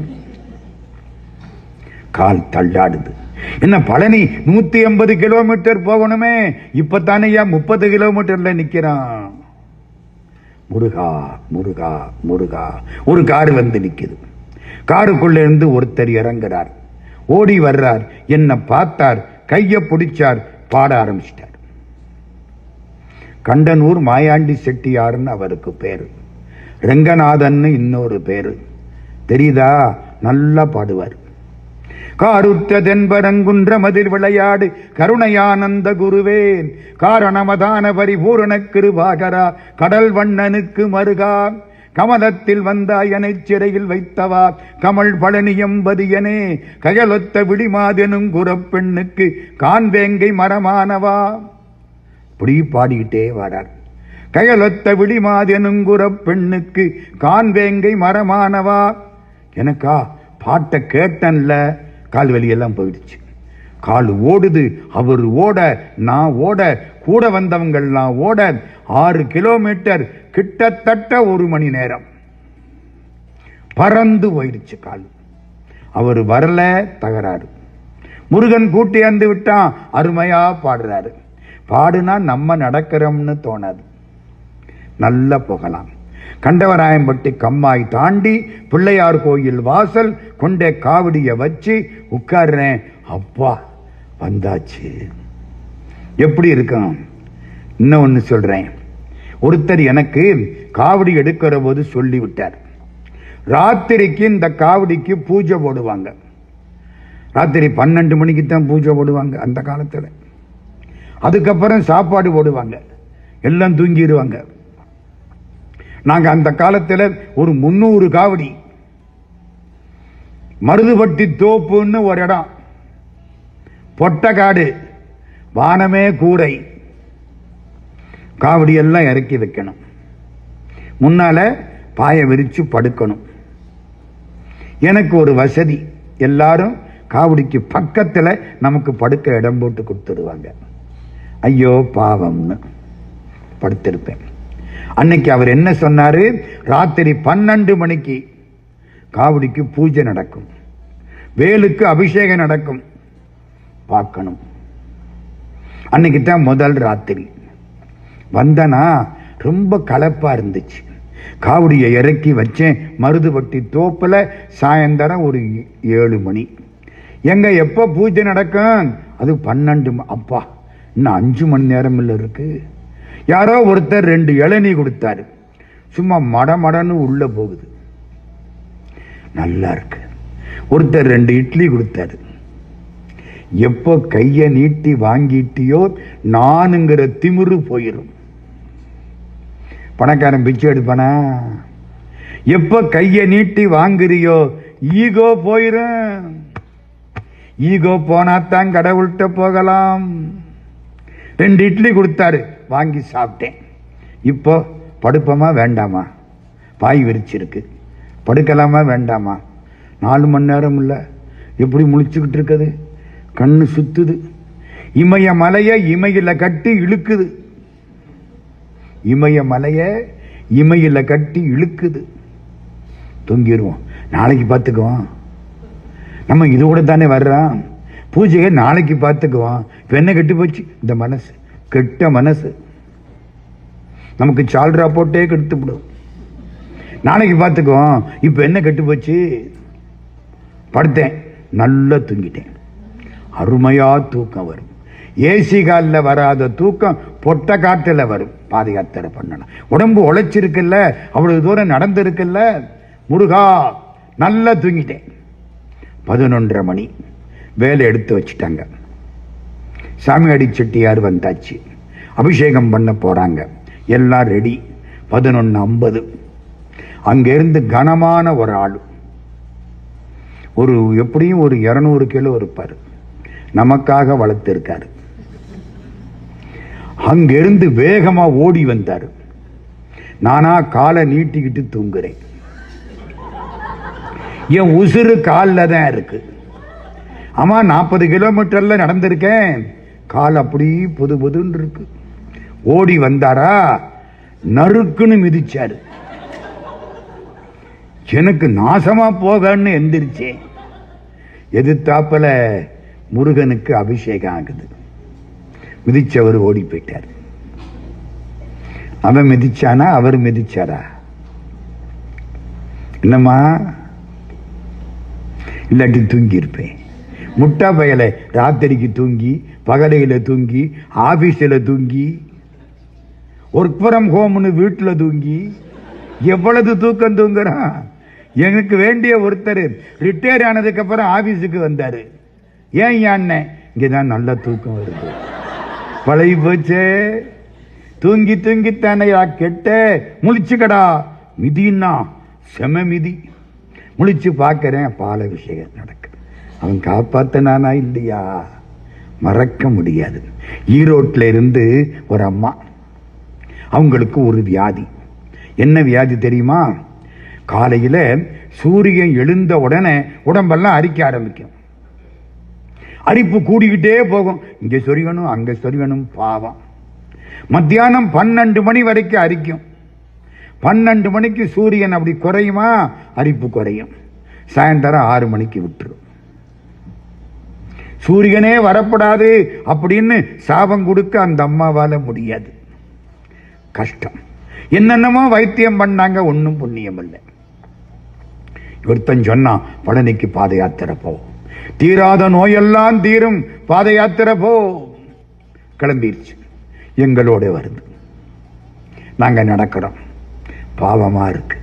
கால் தள்ளாடுது. என்ன பழனி 180 கிலோமீட்டர் போகணுமே, இப்பத்தானே 30 கிலோமீட்டர்ல நிக்கிறான். முருகா முருகா முருகா. ஒரு காரு வந்து நிக்குது. காருக்குள்ள இருந்து ஒருத்தர் இறங்குறார். ஓடி வர்றார். என்ன பார்த்தார், கைய பிடிச்சார், பாட ஆரம்பிச்சிட்டார். கண்டனூர் மாயாண்டி செட்டியார்னு அவருக்கு பேரு. ரெங்கநாதன் இன்னொரு பேரு. தெரியுதா? நல்லா பாடுவார். காருற்ற தென்பரங்குன்ற மதில் விளையாடு கருணையானந்த குருவேன், காரணமதான பரிபூரண கிருபாகரா, கடல் வண்ணனுக்கு மருகா, கமலத்தில் வந்தாயனை சிறையில் வைத்தவா, கமல் பழனி எம்பதியனே, கயலொத்த விடிமாதெனும் குரப்பெண்ணுக்கு கான்வேங்கை மரமானவா. இப்படி பாடிக்கிட்டே வரார். கயலொத்த விடிமாதெனும் குரப்பெண்ணுக்கு கான்வேங்கை மரமானவா. எனக்கா பாட்டை கேட்டன்ல, கால் வலியெல்லாம் போயிடுச்சு. கால் ஓடுது. அவர் ஓட, நான் ஓட, கூட வந்தவங்கள்லாம் ஓட 6 கிலோமீட்டர், கிட்டத்தட்ட 1 மணி நேரம் பறந்து போயிடுச்சு கால். அவர் வரல, தகராறு. முருகன் கூட்டி வந்து விட்டான். அருமையா பாடுறாரு. பாடுனா நம்ம நடக்கிறோம்னு தோணாது. நல்லா போகலாம். கண்டவராயம்பட்டி கம்மாய் தாண்டி பிள்ளையார் கோயில் வாசல் கொண்டே காவடிய வச்சு உட்கார்றேன். அப்பா வந்தாச்சு. எப்படி இருக்கும்? இன்னும் ஒன்று சொல்றேன். ஒருத்தர் எனக்கு காவடி எடுக்கிற போது சொல்லி விட்டார், ராத்திரிக்கு இந்த காவடிக்கு பூஜை போடுவாங்க. ராத்திரி 12 மணிக்கு தான் பூஜை போடுவாங்க அந்த காலத்தில். அதுக்கப்புறம் சாப்பாடு போடுவாங்க, எல்லாம் தூங்கிடுவாங்க. நாங்க அந்த காலத்தில் ஒரு 300 காவடி, மருதுபட்டி தோப்புன்னு ஒரு இடம், பொட்டக்காடு, வானமே கூரை, காவடி எல்லாம் இறக்கி வைக்கணும். முன்னால பாய விரிச்சு படுக்கணும். எனக்கு ஒரு வசதி, எல்லாரும் காவடிக்கு பக்கத்தில் நமக்கு படுக்க இடம் போட்டு கொடுத்துடுவாங்க. ஐயோ பாவம்னு படுத்திருப்பேன். அன்னைக்கு அவர் என்ன சொன்னாரு, ராத்திரி 12 மணிக்கு காவடிக்கு பூஜை நடக்கும், வேலுக்கு அபிஷேகம் நடக்கும், பார்க்கணும். அன்னைக்கு தான் முதல் ராத்திரி வந்தனா. ரொம்ப கலப்பா இருந்துச்சு. காவடியை இறக்கி வச்சேன் மருதுபட்டி தோப்புல. சாயந்தரம் ஒரு 7 மணி. எங்க எப்ப பூஜை நடக்கும்? அது 12. அப்பா, இன்னும் 5 மணி நேரம் இல்ல இருக்கு. யாரோ ஒருத்தர் 2 இளநீ கொடுத்தாரு. சும்மா மடமடன்னு உள்ள போகுது, நல்லா இருக்கு. ஒருத்தர் 2 இட்லி கொடுத்தாரு. எப்போ கைய நீட்டி வாங்கிட்டியோ நானுங்கிற திமிரு போயிரும். பணக்காரன் பிச்சை எடுப்பானா? எப்ப கைய நீட்டி வாங்குறியோ ஈகோ போயிரும். ஈகோ போனாத்தான் கடவுள்கிட்ட போகலாம். 2 இட்லி கொடுத்தாரு, வாங்கி சாப்பிட்டேன். இப்போ படுப்போமா வேண்டாமா? பாய் விரிச்சிருக்கு, படுக்கலாமா வேண்டாமா? 4 மணி நேரம் இல்லை, எப்படி முழிச்சுக்கிட்டு இருக்குது? கண்ணு சுத்துது. இமய மலைய இமையில கட்டி இழுக்குது. இமய மலைய இமையில கட்டி இழுக்குது. தூங்கிடுவோம், நாளைக்கு பார்த்துக்குவோம். நம்ம இது கூட தானே வர்றோம், பூஜையை நாளைக்கு பார்த்துக்குவோம். இப்ப என்ன கெட்டு போச்சு? இந்த மனசு, கெட்ட மனசு நமக்கு சால்ரா போட்டே கெடுத்து விடும். நாளைக்கு பார்த்துக்குவோம். இப்ப என்ன கெட்டு போச்சு? படுத்தேன், நல்லா தூங்கிட்டேன், அருமையா தூக்கம் வரும். ஏசி காலில் வராத தூக்கம் பொட்ட காட்டில் வரும். பாதயாத்திரை பண்ணணும். உடம்பு உழைச்சிருக்குல்ல, அவ்வளவு தூரம் நடந்திருக்குல்ல. முருகா நல்லா தூங்கிட்டேன். 11:30 மணி, வேலை எடுத்து வச்சுட்டாங்க. சாமியாடி செட்டியார் வந்தாச்சு, அபிஷேகம் பண்ண போறாங்க. எல்லாம் ரெடி. 11:50 அங்கிருந்து கனமான ஒரு ஆள், ஒரு எப்படியும் ஒரு 200 கிலோ இருப்பார், நமக்காக வளர்த்திருக்காரு. அங்கிருந்து வேகமா ஓடி வந்தார். நானா காலை நீட்டிக்கிட்டு தூங்குறேன். என் உசுறு காலில் தான் இருக்கு. ஆமா, 40 கிலோமீட்டர்ல நடந்திருக்கேன். கால் அப்படி புது புதுன்னு இருக்கு. ஓடி வந்தாரா, நறுக்குன்னு மிதிச்சாரு. எனக்கு நாசமா போகன்னு எந்திரிச்சேன். எதிர்த்தாப்புல முருகனுக்கு அபிஷேகம் ஆகுது. மிதிச்சவர் ஓடி போயிட்டார். அவன் மிதிச்சானா, அவர் மிதிச்சாரா? என்னம்மா, இல்லாட்டி தூங்கி இருப்பேன். முட்டா பயல, ராத்திரிக்கு தூங்கி, பகலையில தூங்கி, ஆபீஸ்ல தூங்கி, ஒர்க் ஃப்ரம் ஹோம்னு வீட்டுல தூங்கி, எவ்வளவு தூக்கம் தூங்குறான். எனக்கு வேண்டிய ஒருத்தர் ரிட்டையர் ஆனதுக்கு அப்புறம் ஆபீஸுக்கு வந்தாரு. ஏன் அண்ணன், இங்கதான் நல்ல தூக்கம் வருது. பழகி போச்சே, தூங்கி தூங்கித்தானையா கெட்ட. முழிச்சுக்கடா, மிதின்னா செம மிதி. முழிச்சு பார்க்கிறேன், பால் அபிஷேகம் நடக்குது. அவன் காப்பாத்தினானா இல்லையா, மறக்க முடியாது. ஈரோட்டில் இருந்து ஒரு அம்மா, அவங்களுக்கு ஒரு வியாதி. என்ன வியாதி தெரியுமா? காலையில சூரியன் எழுந்த உடனே உடம்பெல்லாம் அரிக்க ஆரம்பிக்கும். அரிப்பு கூடிக்கிட்டே போகும். இங்க சொரியணும், அங்க சொரியணும். பாவம். மத்தியானம் 12 மணி வரைக்கும் அரிக்கும். 12 மணிக்கு சூரியன் அப்படி குறையுமா, அரிப்பு குறையும். சாயந்தரம் 6 மணிக்கு விட்டுரும். சூரியனே வரப்படாது அப்படின்னு சாபம் கொடுக்க அந்த அம்மாவால முடியாது. கஷ்டம். என்னென்னமோ வைத்தியம் பண்ணாங்க, ஒன்னும் புண்ணியம் இல்லை. ஒருத்தன் சொன்னா, பழனிக்கு பாத யாத்திரை போ, தீராத நோயெல்லாம் தீரும், பாத யாத்திரை போ. கிளம்பிருச்சு, எங்களோட வருது. நாங்க நடக்கிறோம். பாவமா இருக்கு.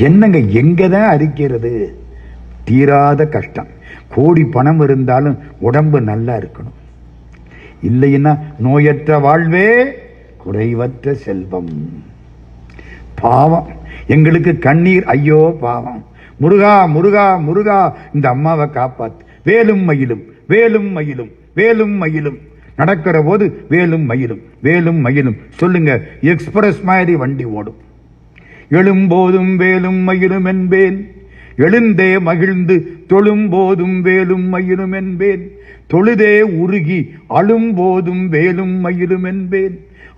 என்னங்க, எங்கதான் அரிக்கிறது? தீராத கஷ்டம். கோடி பணம் இருந்தாலும் உடம்பு நல்லா இருக்கணும். இல்லைன்னா நோயற்ற வாழ்வே குறைவற்ற செல்வம். பாவம். எங்களுக்கு கண்ணீர். ஐயோ பாவம். முருகா முருகா முருகா, இந்த அம்மாவை காப்பாத்து. வேலும் மயிலும் வேலும் மயிலும் வேலும் மயிலும். நடக்கிற போது வேலும் மயிலும் வேலும் மயிலும் சொல்லுங்க. எக்ஸ்பிரஸ் மாதிரி வண்டி ஓடும். எழும்போதும் வேலும் மயிலும் என்பேன், எழுந்தே மகிழ்ந்து தொழும்போதும் வேலும் மயிலும் என்பேன், தொழுதே உருகி அழும்போதும் வேலும் மயிலும் என்பேன்,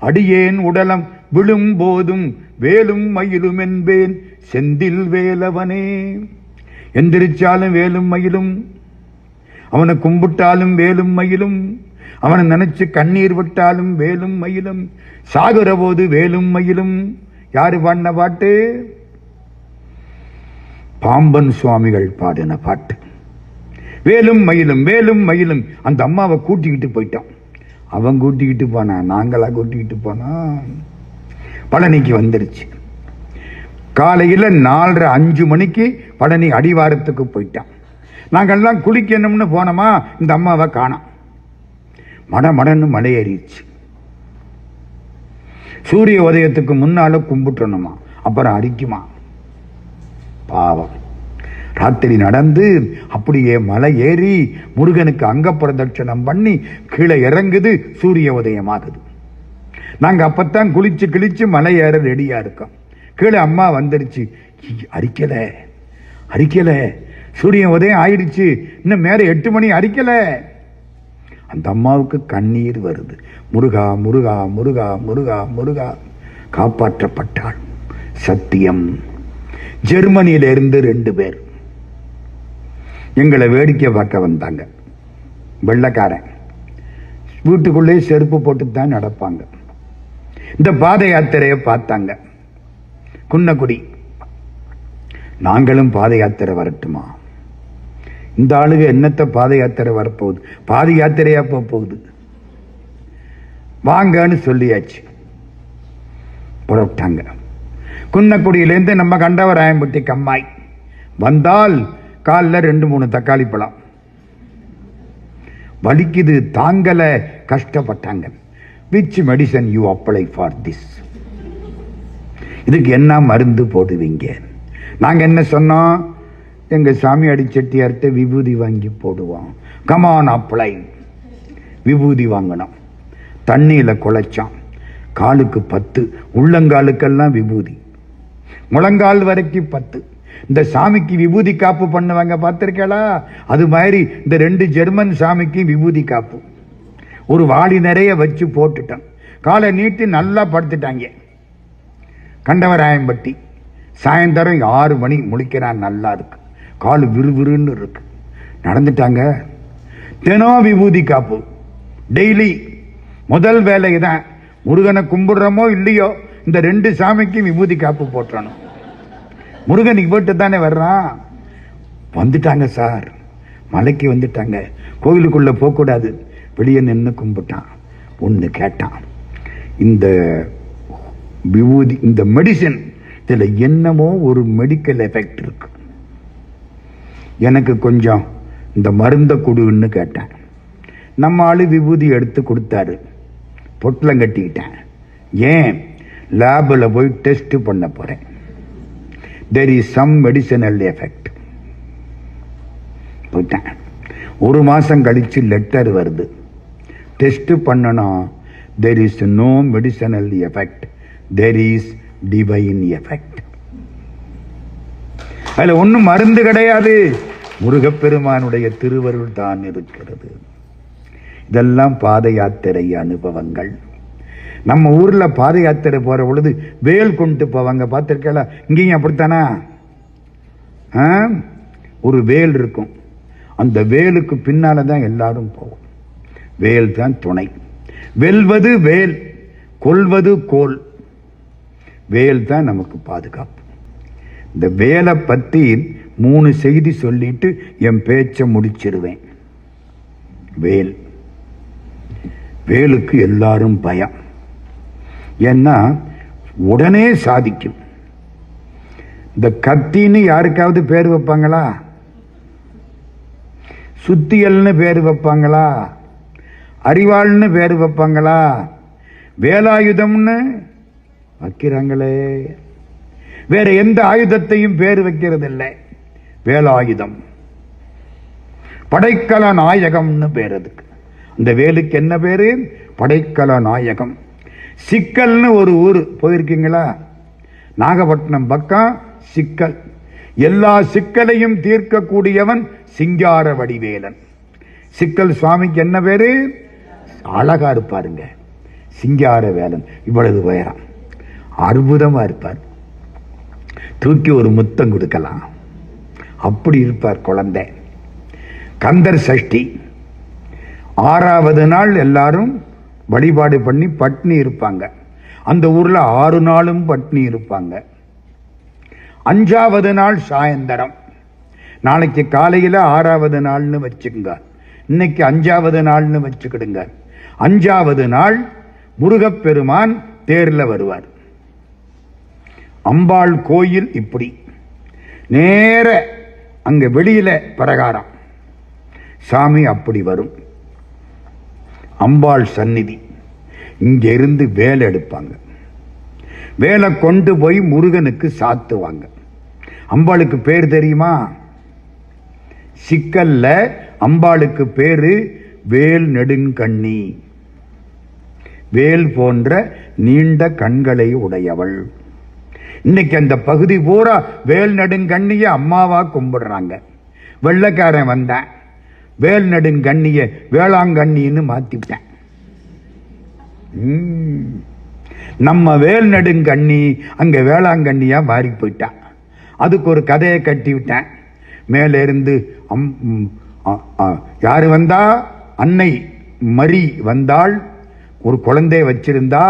அடியேன் உடலம் விழும்போதும் வேலும் மயிலும் என்பேன், செந்தில் வேலவனே. எந்திரிச்சாலும் வேலும் மயிலும், அவனை கும்பிட்டாலும் வேலும் மயிலும், அவனை நினைச்சு கண்ணீர் விட்டாலும் வேலும் மயிலும், சாகுற போது வேலும் மயிலும். யாரு பாடின பாட்டு? பாம்பன் சுவாமிகள் பாடின பாட்டு. வேலும் மயிலும் வேலும் மயிலும். அந்த அம்மாவை கூட்டிக்கிட்டு போயிட்டான். அவன் கூட்டிக்கிட்டு போனான், நாங்களா கூட்டிக்கிட்டு போனோம். பழனிக்கு வந்துருச்சு. காலையில் 4:30 5 மணிக்கு பழனி அடிவாரத்துக்கு போயிட்டான். நாங்கள்லாம் குளிக்கணும்னு போனோமா, இந்த அம்மாவை காணோம். மடமடன்னு மலை ஏறிடுச்சு. சூரிய உதயத்துக்கு முன்னால கும்பிட்டுணுமா, அப்புறம் அரிக்குமா. பாவம். ராத்திரி நடந்து அப்படியே மலை ஏறி முருகனுக்கு அங்க பிரதட்சணம் பண்ணி கீழே இறங்குது. சூரிய உதயம் ஆகுது. நாங்க அப்பத்தான் குளிச்சு கிழிச்சு மலை ஏற ரெடியா இருக்கோம். கீழே அம்மா வந்துருச்சு. அரிக்கல அரிக்கல, சூரிய உதயம் ஆயிடுச்சு, இன்னும் மேல 8 மணி, அரிக்கல. அந்த அம்மாவுக்கு கண்ணீர் வருது. முருகா முருகா முருகா முருகா முருகா. காப்பாற்றப்பட்டாள். சத்தியம். ஜெர்மனியிலிருந்து 2 பேர் எங்களை வேடிக்கை பார்க்க வந்தாங்க. வெள்ளைக்காரன். வீட்டுக்குள்ளே செருப்பு போட்டு தான் நடப்பாங்க. இந்த பாத யாத்திரையை பார்த்தாங்க. குன்னக்குடி. நாங்களும் பாத யாத்திரை வரட்டுமா? இந்த ஆளுக என்னத்த பாத யாத்திரை வரப்போகுது? பாத யாத்திரையா போகுது. வாங்கன்னு சொல்லியாச்சு. புறப்பட்டாங்க. குன்னக்குடியிலேருந்து நம்ம கண்டவராயம்பட்டி கம்மாய் வந்தால் காலில் 2-3 தக்காளி பழம். வலிக்குது, தாங்கல, கஷ்டப்பட்டாங்க. Which medicine you apply for this? இதுக்கு என்ன மருந்து போடுவீங்க? நாங்க என்ன சொன்னோம்? எங்க சாமி அடிச்சட்டியார்கிட்ட விபூதி வாங்கி போடுவோம். Come on apply. விபூதி வாங்கணும். தண்ணியில குழைச்சான். காலுக்கு 10, உள்ளங்காலுக்கெல்லாம் விபூதி, முழங்கால் வரைக்கும் 10. இந்த சாமிக்கு விபூதி காப்பு பண்ணுவாங்க, பார்த்திருக்கா? அது மாதிரி இந்த 2 ஜெர்மன் சாமிக்கு விபூதி காப்பு ஒரு வாளி நிறைய வச்சு போட்டுட்டான். காலை நீட்டி நல்லா படுத்துட்டாங்க. கண்டவராயம்பட்டி. சாயந்தரம் 6 மணி முழிக்கிறான். நல்லா இருக்கு, கால் விறுவிறுன்னு இருக்கு. நடந்துட்டாங்க. தினம் விபூதி காப்பு டெய்லி. முதல் வேலை தான். முருகனை கும்பிடுறோமோ இல்லையோ, இந்த 2 சாமிக்கு விபூதி காப்பு போட்டணும். முருகனுக்கு போட்டு தானே வர்றான். வந்துட்டாங்க சார், மலைக்கு வந்துட்டாங்க. கோவிலுக்குள்ள போகக்கூடாது, வெளியே நின்று கும்பிட்டான். ஒன்று கேட்டான், இந்த விபூதி, இந்த மெடிசன், இதில் என்னமோ ஒரு மெடிக்கல் எஃபெக்ட் இருக்கு, எனக்கு கொஞ்சம் இந்த மருந்தை கொடுன்னு கேட்டேன். நம்ம ஆளு விபூதி எடுத்து கொடுத்தாரு. பொட்டலம் கட்டிக்கிட்டேன். ஏன்? லேபில் போய் டெஸ்ட் பண்ண போறேன். there is some medicinal effect. போயிட்டேன். 1 மாசம் கழிச்சு லெட்டர் வருது. டெஸ்ட் பண்ணணும். there is no medicinal effect, there is divine effect. அதுல ஒன்னும் மருந்து கிடையாது, முருகப்பெருமானுடைய திருவருள் தான் இருக்கிறது. இதெல்லாம் பாத யாத்திரை அனுபவங்கள். நம்ம ஊர்ல பாத யாத்திரை போற பொழுது வேல் கொண்டு போவாங்க, பார்த்திருக்கா? இங்கேயும் அப்படித்தானா? ஒரு வேல் இருக்கும். அந்த வேலுக்கு பின்னாலதான் எல்லாரும் போவோம். வேல் தான் துணை. வெல்வது வேல், கொல்வது கோல். வேல் தான் நமக்கு பாதுகாப்பு. இந்த வேலை பத்தி 3 செய்தி சொல்லிட்டு என் பேச்ச முடிச்சிருவேன். வேல். வேலுக்கு எல்லாரும் பயம். ஏன்னா உடனே சாதிக்கும். இந்த கத்தின்னு யாருக்காவது பேர் வைப்பாங்களா? சுத்தியல்னு பேர் வைப்பாங்களா? அறிவாள்னு பேர் வைப்பாங்களா? வேலாயுதம்னு வைக்கிறாங்களே. வேற எந்த ஆயுதத்தையும் பேர் வைக்கிறது இல்லை. வேலாயுதம். படைக்கல நாயகம்னு பேர் அதுக்கு. அந்த வேலுக்கு என்ன பேரு? படைக்கல நாயகம். சிக்கல்னு ஒரு ஊர் போயிருக்கீங்களா? நாகப்பட்டினம் பக்கம் சிக்கல். எல்லா சிக்கலையும் தீர்க்கக்கூடியவன் சிங்கார வடிவேலன். சிக்கல் சுவாமிக்கு என்ன பேரு? அழகா இருப்பாருங்க, சிங்கார வேலன். இவ்வளவு உயரம், அற்புதமா இருப்பார். தூக்கி ஒரு முத்தம் கொடுக்கலாம், அப்படி இருப்பார் குழந்தை. கந்தர் சஷ்டி 6வது நாள் எல்லாரும் வழிபாடு பண்ணி பட்னி இருப்பாங்க. அந்த ஊர்ல 6 நாளும் பட்னி இருப்பாங்க. 5வது நாள் சாயந்தரம். நாளைக்கு காலையில 6வது நாள்னு வச்சுக்கோங்க, இன்னைக்கு 5வது நாள்னு வச்சுக்கிடுங்க. 5வது நாள் முருகப்பெருமான் தேர்ல வருவார். அம்பாள் கோயில் இப்படி நேர அங்க வெளியில பிரகாரம் சாமி அப்படி வரும். அம்பாள் சந்நிதி. இங்க இருந்து வேலை எடுப்பாங்க. வேலை கொண்டு போய் முருகனுக்கு சாத்துவாங்க. அம்பாளுக்கு பேர் தெரியுமா? சிக்கல்ல அம்பாளுக்கு பேரு வேல் நெடுங்கண்ணி. வேல் போன்ற நீண்ட கண்களை உடையவள். இன்னைக்கு அந்த பகுதி பூரா வேல் நெடுங்கண்ணிய அம்மாவா கும்பிடுறாங்க. வெள்ளைக்காரன் வந்தான், வேல் நெடுங்கண்ணிய வேளாங்கண்ணின்னு மாத்திட்டேன். நம்ம வேல் நெடுங்கண்ணி அங்க வேளாங்கண்ணியா மாறி போயிட்டா. அதுக்கு ஒரு கதையை கட்டி விட்டேன். மேல இருந்து யாரு வந்தா, அன்னை மரி வந்தாள். ஒரு குழந்தைய வச்சிருந்தா,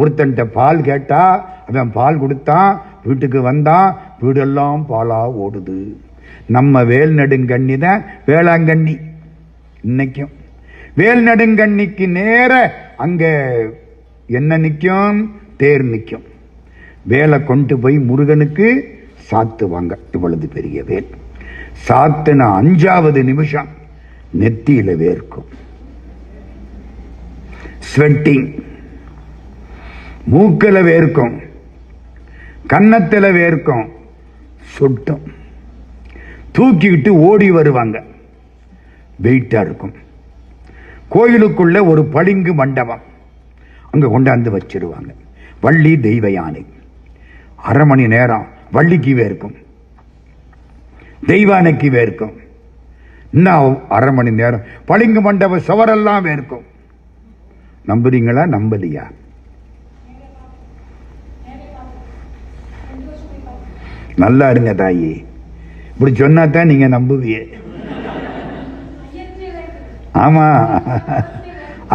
ஒருத்தன்ட்ட பால் கேட்டா, அவன் பால் கொடுத்தான், வீட்டுக்கு வந்தான், வீடெல்லாம் பாலா ஓடுது. நம்ம வேல் நெடுங்கண்ணி தான் வேளாங்கண்ணி. இன்னைக்கும் வேல் நெடுங்கண்ணிக்கு நேர அங்க என்ன நிற்கும்? தேர் நிற்கும். வேலை கொண்டு போய் முருகனுக்கு சாத்துவாங்க. இவ்வளவு பெரிய வேல் சாத்துன 5வது நிமிஷம் நெத்தியில வேர்க்கும். ஸ்வெட்டிங். மூக்கில வேர்க்கும், கன்னத்தில் வேர்க்கும், சொட்டும். தூக்கிக்கிட்டு ஓடி வருவாங்க. வெயிட்டா இருக்கும். கோயிலுக்குள்ள ஒரு பளிங்கு மண்டபம், அங்க கொண்டாந்து வச்சிருவாங்க. வள்ளி தெய்வ யானை. 1/2 மணி நேரம் வள்ளிக்கு வேர்க்கும், தெய்வானைக்கு வேர்க்கும். இன்னும் 1/2 மணி நேரம் பளிங்கு மண்டப சுவரெல்லாம் வேர்க்கும். நம்புறீங்களா? நம்பலையா? நல்லா இருங்க தாயி. இப்படி சொன்னா தான் நீங்க நம்புவியே. ஆமா,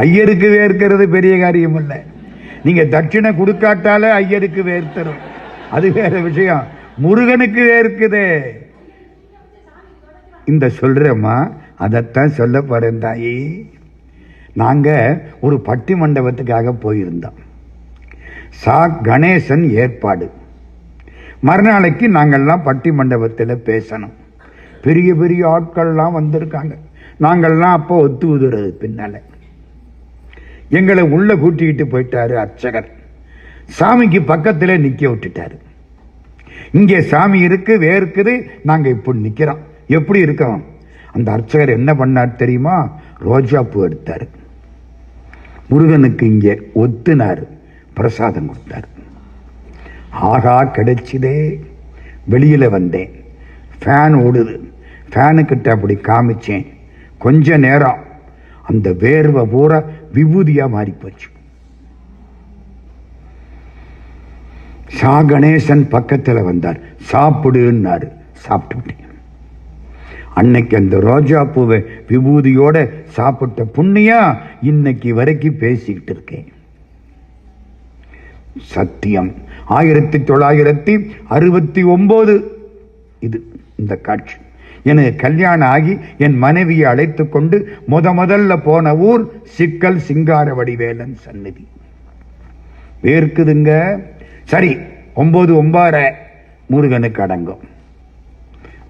ஐயருக்கு வேர்க்கிறது பெரிய காரியம் இல்ல. நீங்க தட்சிணை கொடுக்காட்டாலே ஐயருக்கு வேர்த்தரும், அது வேற விஷயம். முருகனுக்கு வேர்க்குதே. இந்த சொல்றேம்மா, அதைத்தான் சொல்ல போறேன் தாயி. நாங்க ஒரு பட்டி மண்டபத்துக்காக போயிருந்தோம். கணேசன் ஏற்பாடு. மறுநாளைக்கு நாங்கள்லாம் பட்டி மண்டபத்தில் பேசணும். பெரிய பெரிய ஆட்கள்லாம் வந்திருக்காங்க. நாங்கள்லாம் அப்போ ஒத்து உதுறது. பின்னால எங்களை உள்ள கூட்டிக்கிட்டு போயிட்டாரு அர்ச்சகர். சாமிக்கு பக்கத்தில் நிக்க விட்டுட்டாரு. இங்கே சாமி இருக்கு, வேர்க்குது, நாங்க இப்படி நிக்கிறோம். எப்படி இருக்கோம்? அந்த அர்ச்சகர் என்ன பண்ணார் தெரியுமா? ரோஜா பூ எடுத்தாரு, முருகனுக்கு இங்கே ஒத்துனாரு, பிரசாதம் கொடுத்தாரு. ஆகா, கிடைச்சிதே. வெளியில வந்தேன். ஃபேன் ஓடுது. ஃபேனுக்கிட்ட அப்படி காமிச்சேன். கொஞ்ச நேரம் அந்த வேர்வை பூரா விபூதியா மாறி போச்சு. கணேசன் பக்கத்தில் வந்தார். சாப்பிடுன்னாரு. சாப்பிட்டுட்டேன். அன்னைக்கு அந்த ரோஜா பூவை விபூதியோட சாப்பிட்ட புண்ணியா இன்னைக்கு வரைக்கும் பேசிக்கிட்டு இருக்கேன். சத்தியம். 1969 இது இந்த காட்சி. எனக்கு கல்யாணம் ஆகி என் மனைவியை அழைத்து கொண்டு முதல்ல போன ஊர் சிக்கல் சிங்கார வடிவேலன் சந்நிதி. வேர்க்குதுங்க. சரி, 9 முருகனுக்கு அடங்கும்,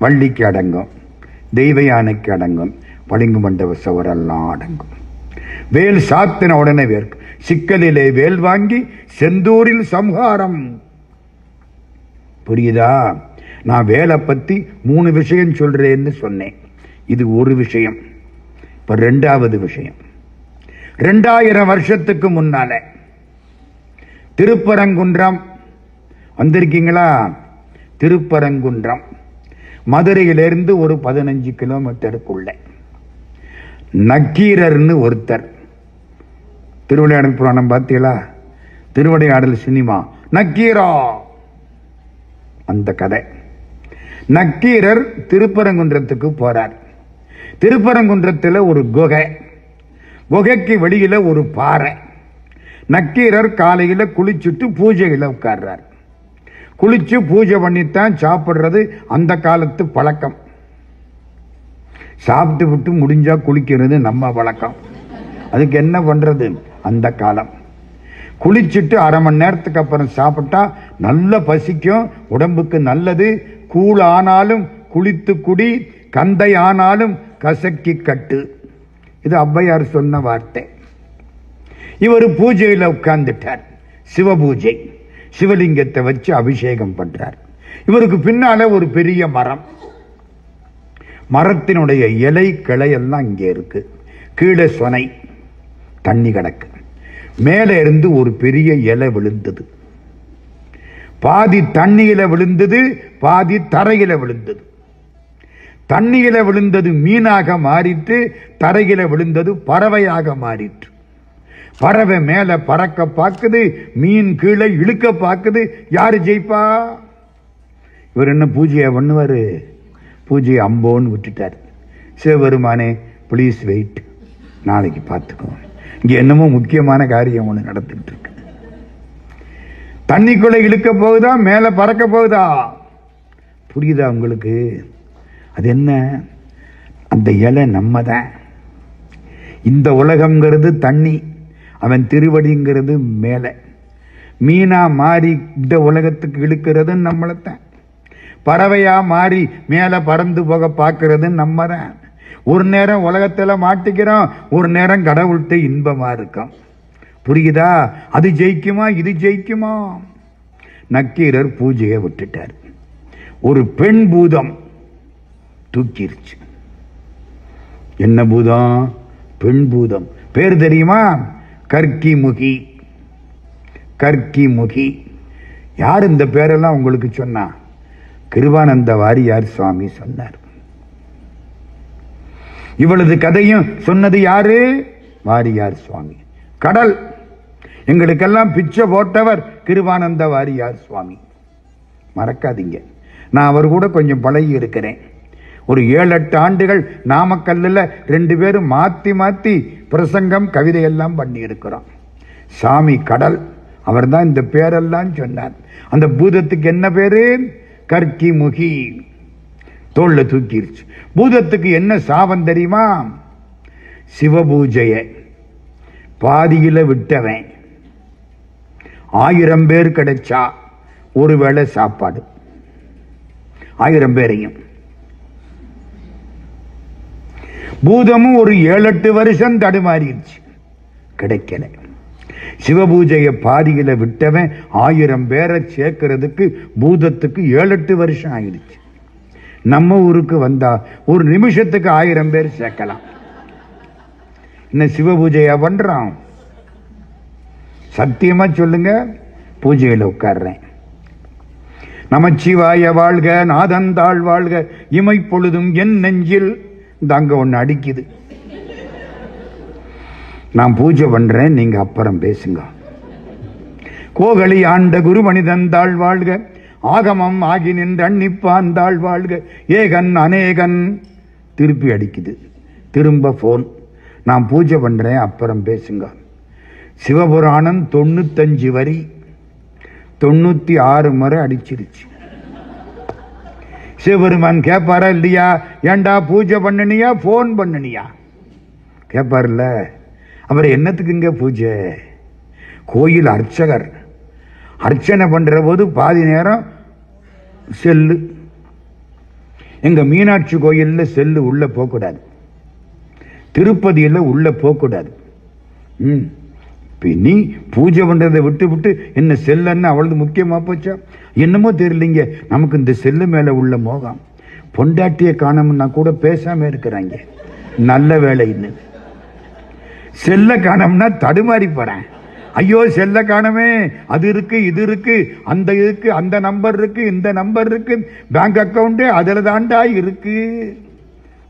வள்ளிக்கு அடங்கும், தெய்வ யானைக்கு அடங்கும், பளிங்கு மண்டப சவரெல்லாம் அடங்கும். வேல் சாத்தின உடனே வேர்க்கும். சிக்கலிலே வேல் வாங்கி செந்தூரில் சம்ஹாரம். புரியுதா? நான் வேலை பத்தி 3 விஷயம் சொல்றேன்னு சொன்னேன். இது ஒரு விஷயம். இப்ப 2வது விஷயம். 2000 வருஷத்துக்கு முன்னால திருப்பரங்குன்றம் வந்திருக்கீங்களா? திருப்பரங்குன்றம் மதுரையிலிருந்து ஒரு 15 கிலோமீட்டருக்குள்ள நக்கீரர்னு ஒருத்தர். திருவிளையாடல் புராணம் பார்த்தீங்களா? திருவிளையாடல் சினிமா. நக்கீரா, அந்த கதை. நக்கீரர் திருப்பரங்குன்றத்துக்கு போறார். திருப்பரங்குன்றத்தில் ஒரு குகைக்கு வெளியில ஒரு பாறை. நக்கீரர் காலையில குளிச்சுட்டு பூஜையில உட்கார்றார். குளிச்சு பூஜை பண்ணித்தான் சாப்பிடுறது அந்த காலத்து பழக்கம். சாப்பிட்டு விட்டு முடிஞ்சா குளிக்கிறது நம்ம வழக்கம். அதுக்கு என்ன பண்றது? அந்த காலம். குளிச்சுட்டு 1/2 மணி நேரத்துக்கு அப்புறம் சாப்பிட்டா நல்ல பசிக்கும், உடம்புக்கு நல்லது. கூழ் ஆனாலும் குளித்து குடி, கந்தை ஆனாலும் கசக்கி கட்டு. இது ஔவையார் சொன்ன வார்த்தை. இவர் பூஜையில உட்கார்ந்துட்டார். சிவ பூஜை. சிவலிங்கத்தை வச்சு அபிஷேகம் பண்றார். இவருக்கு பின்னால ஒரு பெரிய மரம். மரத்தினுடைய இலை கிளையெல்லாம் இங்கே இருக்கு. கீழே சொனை தண்ணி கிடக்கு. மேலே இருந்து ஒரு பெரிய இலை விழுந்தது. பாதி தண்ணியில விழுந்தது, பாதி தரையில விழுந்தது. தண்ணியில விழுந்தது மீனாக மாறிட்டு, தரையில விழுந்தது பறவையாக மாறிற்று. பறவை மேல பறக்க பார்க்குது, மீன் கீழே இழுக்க பார்க்குது. யாரு ஜெயிப்பா? இவர் என்ன பூஜையை பண்ணுவாரு? பூஜையை அம்போன்னு விட்டுட்டார். சிவபெருமானே ப்ளீஸ் வெயிட், நாளைக்கு பார்த்துக்கோ, இங்க என்னமோ முக்கியமான காரியம் ஒன்று நடந்துட்டு இருக்கு. தண்ணிக்குள்ள இழுக்க போகுதா, மேல பறக்க போகுதா? புரியுதா உங்களுக்கு? அது என்ன? அந்த இலை நம்ம தான். இந்த உலகம்ங்கிறது தண்ணி, அவன் திருவடிங்கிறது மேலே. மீனா மாறி இந்த உலகத்துக்கு இழுக்கிறது நம்மளைத்தான். பறவையா மாறி மேலே பறந்து போக பார்க்கறது நம்ம தான். ஒரு நேரம் உலகத்துல மாட்டிக்கிறோம், ஒரு நேரம் கடவுள்கிட்ட இன்பமா இருக்கும். புரியுதா? அது ஜெயிக்குமா, இது ஜெயிக்குமா? நக்கீரர் பூஜையை விட்டுட்டார். ஒரு பெண் பூதம் தூக்கிருச்சு. என்ன பூதம்? பெண் பூதம். பேர் தெரியுமா? கர்க்கிமுகி. கர்க்கிமுகி. யார் இந்த பேரெல்லாம் உங்களுக்கு சொன்னா? கிருபானந்த வாரியார் சுவாமி சொன்னார். இவளது கதையும் சொன்னது யாரு? வாரியார் சுவாமி. கடல் எங்களுக்கெல்லாம் பிச்சை போட்டவர் கிருபானந்த வாரியார் சுவாமி. மறக்காதீங்க. நான் அவர் கூட கொஞ்சம் பழகி இருக்கிறேன். ஒரு 7-8 ஆண்டுகள் நாமக்கல்லில் 2 பேரும் மாத்தி மாத்தி பிரசங்கம் கவிதையெல்லாம் பண்ணி இருக்கிறோம். சாமி கடல். அவர் தான் இந்த பேரெல்லாம் சொன்னார். அந்த பூதத்துக்கு என்ன பேரு? கர்க்கிமுகி. தோல்ல தூக்கிருச்சு. பூதத்துக்கு என்ன சாபம் தெரியுமா? சிவபூஜைய பாதியில விட்டவன் 1000 பேர் கிடைச்சா ஒருவேளை சாப்பாடு. 1000 பேரையும். பூதமும் ஒரு 7-8 வருஷம் தடுமாறிடுச்சு, கிடைக்கல. சிவபூஜையை பாதியில விட்டவன் 1000 பேரை சேர்க்கிறதுக்கு பூதத்துக்கு 7-8 வருஷம் ஆயிடுச்சு. நம்ம ஊருக்கு வந்தா ஒரு நிமிஷத்துக்கு 1000 பேர் சேர்க்கலாம். இன்னும் சிவபூஜையா பண்றான்? சத்தியமா சொல்லுங்க. பூஜையில உட்கார்றேன். நமச்சிவாய வாழ்க, நாதந்தாள் வாழ்க, இமை பொழுதும் என் நெஞ்சில். அங்க ஒண்ணு அடிக்குது. நான் பூஜை பண்றேன், நீங்க அப்புறம் பேசுங்க. கோகலி ஆண்ட குரு மனிதந்தாள் வாழ்க, ஆகமம் ஆகி நின்று அன்னிப்பாந்தாள் வாழ்க, ஏகன் அநேகன். திருப்பி அடிக்குது. திரும்ப போன். நான் பூஜை பண்றேன், அப்புறம் பேசுங்க. சிவபுராணம் 95 வரி 96 முறை அடிச்சிருச்சு. சிவபெருமான் கேட்பாரா இல்லையா? ஏண்டா பூஜை பண்ணனியா, போன் பண்ணனியா? கேட்பார்ல. அவர் என்னத்துக்குங்க பூஜை? கோயில் அர்ச்சகர். அர்ச்சனை பண்ற போது பாதி நேரம் செல்லு. எங்க மீனாட்சி கோயில்ல செல்லு உள்ள போகக்கூடாது. திருப்பதியில் உள்ள போகக்கூடாது. நீ பூஜை பண்றதை விட்டு விட்டு என்ன செல்லுன்னு அவளது முக்கியமா போச்சா? என்னமோ தெரியலீங்க, நமக்கு இந்த செல்லு மேல உள்ள மோகம். பொண்டாட்டியை காணோம்னா கூட பேசாம இருக்கிறாங்க. நல்ல வேலைன்னு. செல்ல காணோம்னா தடுமாறி போறேன். ஐயோ செல்ல காணமே, அது இருக்கு இது இருக்கு, அந்த இருக்கு, அந்த நம்பர் இருக்கு, இந்த நம்பர் இருக்கு, பேங்க் அக்கவுண்ட் அதுல தாண்டா இருக்கு.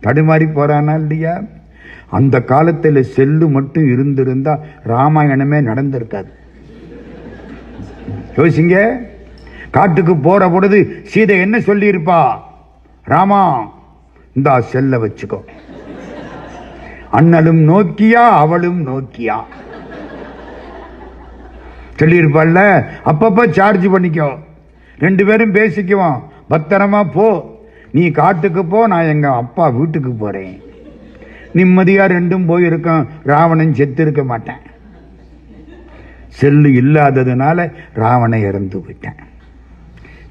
தடுமாறி போறானா இல்லையா? அந்த காலத்தில் செல்லு மட்டும் இருந்திருந்தா ராமாயணமே நடந்திருக்காது. யோசிங்க. காட்டுக்கு போற பொழுது சீதை என்ன சொல்லி இருப்பா? ராமா இந்த செல்ல வச்சுக்கோ. அண்ணலும் நோக்கியா அவளும் நோக்கியா சொல்லியிருப்பாள்ல. அப்பப்ப சார்ஜ் பண்ணிக்கோ, 2 பேரும் பேசிக்குவோம். பத்திரமா போ. நீ காட்டுக்கு போ, நான் எங்க அப்பா வீட்டுக்கு போறேன். நிம்மதியா 2ம் போயிருக்கோம். ராவணன் செத்து இருக்க மாட்டேன். செல்லு இல்லாததுனால ராவணன் இறந்து போயிட்டேன்.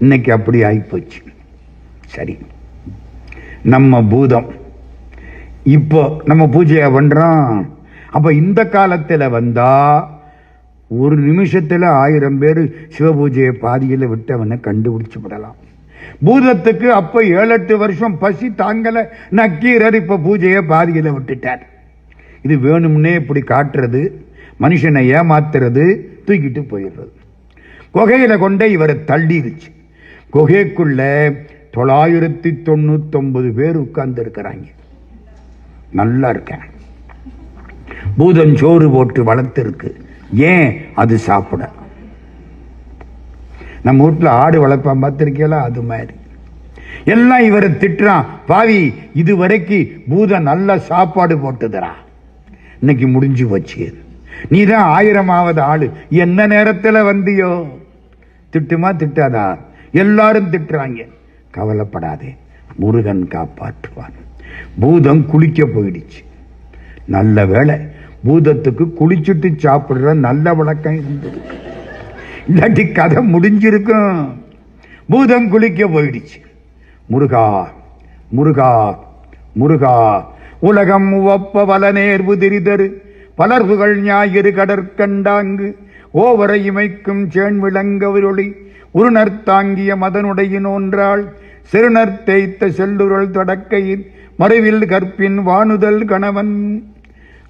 இன்னைக்கு அப்படி ஆயிப்போச்சு. சரி, நம்ம பூதம் இப்போ நம்ம பூஜையை பண்றோம். அப்ப இந்த காலத்துல வந்தா ஒரு நிமிஷத்துல 1000 பேர் சிவபூஜையை பாதியில விட்டவனை கண்டுபிடிச்சு விடலாம். பூதத்துக்கு அப்ப 7-8 வருஷம் பசி தாங்கல. நக்கீரர் இப்ப பூஜையை பாதியில விட்டுட்டார். இது வேணும்னே இப்படி காட்டுறது, மனுஷனை ஏமாத்துறது, தூக்கிட்டு போயிடுறது. குகையில கொண்டே இவரை தள்ளிருச்சு. குகைக்குள்ள 999 பேர் உட்கார்ந்து இருக்கிறாங்க. நல்லா இருக்கேன். பூதம் சோறு போட்டு வளர்த்திருக்கு. ஏன்? அது சாப்பிட. நம்ம வீட்டில் ஆடு வளர்ப்பான் பார்த்திருக்கீங்களா? அது மாதிரி எல்லாம் இவரை திட்டுறான். பாவி, இது வரைக்கும் பூதம் நல்ல சாப்பாடு போட்டுதரா, இன்னைக்கு முடிஞ்சு வச்சு. நீ தான் 1000வது ஆளு, என்ன நேரத்தில் வந்தியோ? திட்டுமா திட்டாதா? எல்லாரும் திட்டுறாங்க. கவலைப்படாதே, முருகன் காப்பாற்றுவான். பூதம் குளிக்க போயிடுச்சு. நல்ல வேளை, பூதத்துக்கு குளிச்சுட்டு சாப்பிடுற நல்ல வழக்கம் இருந்தது, இல்லாட்டி கதை முடிஞ்சிருக்கும். பூதம் குளிக்க போயிடுச்சு. முருகா முருகா முருகா, உலகம் உவப்ப வல நேர்வு திரிதரு பலர்புகள் ஞாயிறு கடற்கண்டாங்கு ஓவரை இமைக்கும் சேன் விளங்கவரொளி உருணர் தாங்கிய மதனுடையினோன்றாள் சிறுநர் தேய்த்த செல்லுரல் தொடக்கையில் மறைவில் கற்பின் வானுதல் கணவன்.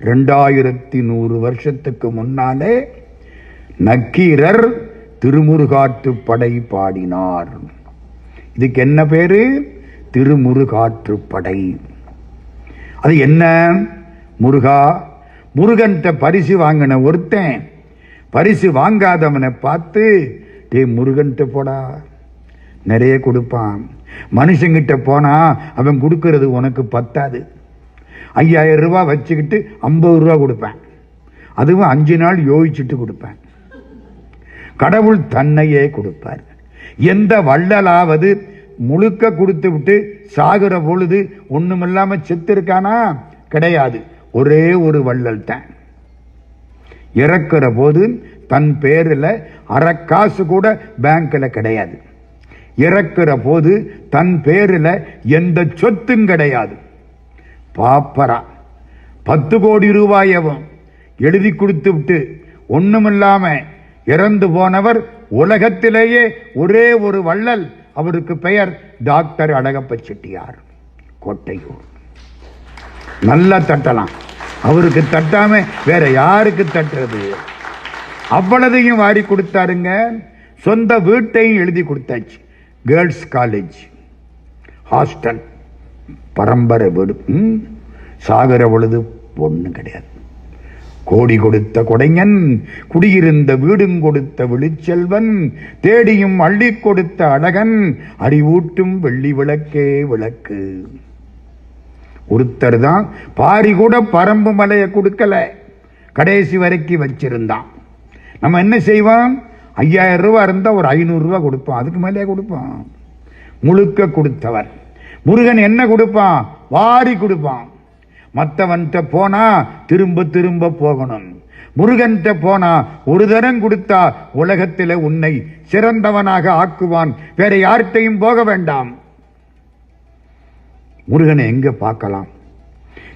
2100 வருஷத்துக்கு முன்னாலே நக்கீரர் திருமுருகாற்றுப்படை பாடினார். இதுக்கு என்ன பேரு? திருமுருகாற்றுப்படை. அது என்ன? முருகா, முருகன்ட்ட பரிசு வாங்கின ஒருத்தன் பரிசு வாங்காதவனை பார்த்து, டே முருகன்ட்ட போடா, நிறைய கொடுப்பான். மனுஷங்கிட்ட போனா அவன் கொடுக்கறது உனக்கு பத்தாது. 5000 ரூபாய் வச்சுக்கிட்டு 50 ரூபா கொடுப்பேன், அதுவும் 5 நாள் யோசிச்சுட்டு கொடுப்பேன். கடவுள் தன்னையே கொடுப்பார். எந்த வள்ளலாவது முழுக்க கொடுத்து விட்டு சாகுற பொழுது ஒண்ணுமில்லாம செத்திருக்கானா? கிடையாது. ஒரே ஒரு வள்ளல் தான். இறக்குற போது தன் பேரில் அரைக்காசு கூட பேங்க்ல கிடையாது. இறக்குற போது தன் பேரில் எந்த சொத்தும் கிடையாது. பாப்பரா 10 கோடி ரூபாயவும் எழுதி கொடுத்து விட்டு ஒண்ணுமில்லாம இறந்து போனவர் உலகத்திலேயே ஒரே ஒரு வள்ளல். அவருக்கு பெயர் டாக்டர் அழகப்ப செட்டியார், கோட்டையூர். நல்லா தட்டலாம். அவருக்கு தட்டாம வேற யாருக்கு தட்டுறது? அவ்வளதையும் வாரி கொடுத்தாருங்க. சொந்த வீட்டையும் எழுதி கொடுத்தாச்சு. கேர்ள்ஸ் காலேஜ், ஹாஸ்டல், பரம்பரை வீடு. சாகர பொழுது ஒண்ணு கிடையாது. கோடி கொடுத்த கொடைஞன், குடியிருந்த வீடும் கொடுத்த விழிச்செல்வன், தேடியும் அள்ளி கொடுத்த அழகன், அறிவூட்டும் வெள்ளி விளக்கே விளக்கு. ஒருத்தர் தான் பாரி கூட பரம்பு மலையை கொடுக்கல, கடைசி வரைக்கும் வச்சிருந்தான். நம்ம என்ன செய்வோம்? 5000 ரூபாய் இருந்தா ஒரு 500 ரூபாய் கொடுப்போம், அதுக்கு மேலே கொடுப்பான். முழுக்க கொடுத்தவர் முருகன் என்ன கொடுப்பான்? வாரி கொடுப்பான். மற்றவன்கிட்ட போனா திரும்ப திரும்ப போகணும். முருகன்கிட்ட போனா ஒரு தரம் கொடுத்தா உலகத்தில் உன்னை சிறந்தவனாக ஆக்குவான். வேற யார்கிட்டையும் போக வேண்டாம். முருகனை எங்க பார்க்கலாம்?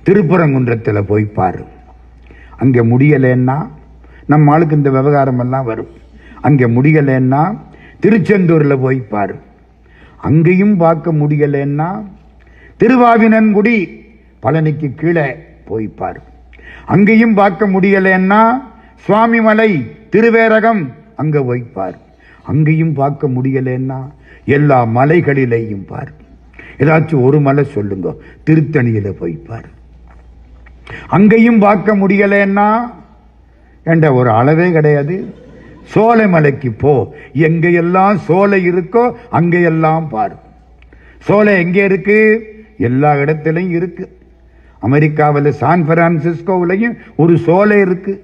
திருப்பரங்குன்றத்தில் போய் பாரு. அங்க முடியலன்னா நம்ம ஆளுக்கு இந்த விவகாரம் எல்லாம் வரும். அங்க முடியலன்னா திருச்செந்தூர்ல போய் பாரு. அங்கேயும் பார்க்க முடியலன்னா திருவாவினன்குடி, பழனிக்கு கீழே போய் பாரு. அங்கேயும் பார்க்க முடியலன்னா சுவாமிமலை, திருவேரகம், அங்க போய் பாரு. அங்கேயும் பார்க்க முடியலன்னா எல்லா மலைகளிலேயும் பாரு. ஏதாச்சும் ஒரு மலை சொல்லுங்க, திருத்தணியில போய் பாரு. அங்கேயும் பார்க்க முடியலன்னா என்ற ஒரு அளவே கிடையாது. சோலை மலைக்கு போ, எங்கெல்லாம் சோலை இருக்கோ அங்கெல்லாம் பாரு. சோலை எங்கே இருக்கு? எல்லா இடத்திலையும் இருக்கு. அமெரிக்காவில் சான் பிரான்சிஸ்கோவிலையும் ஒரு சோலை இருக்கு.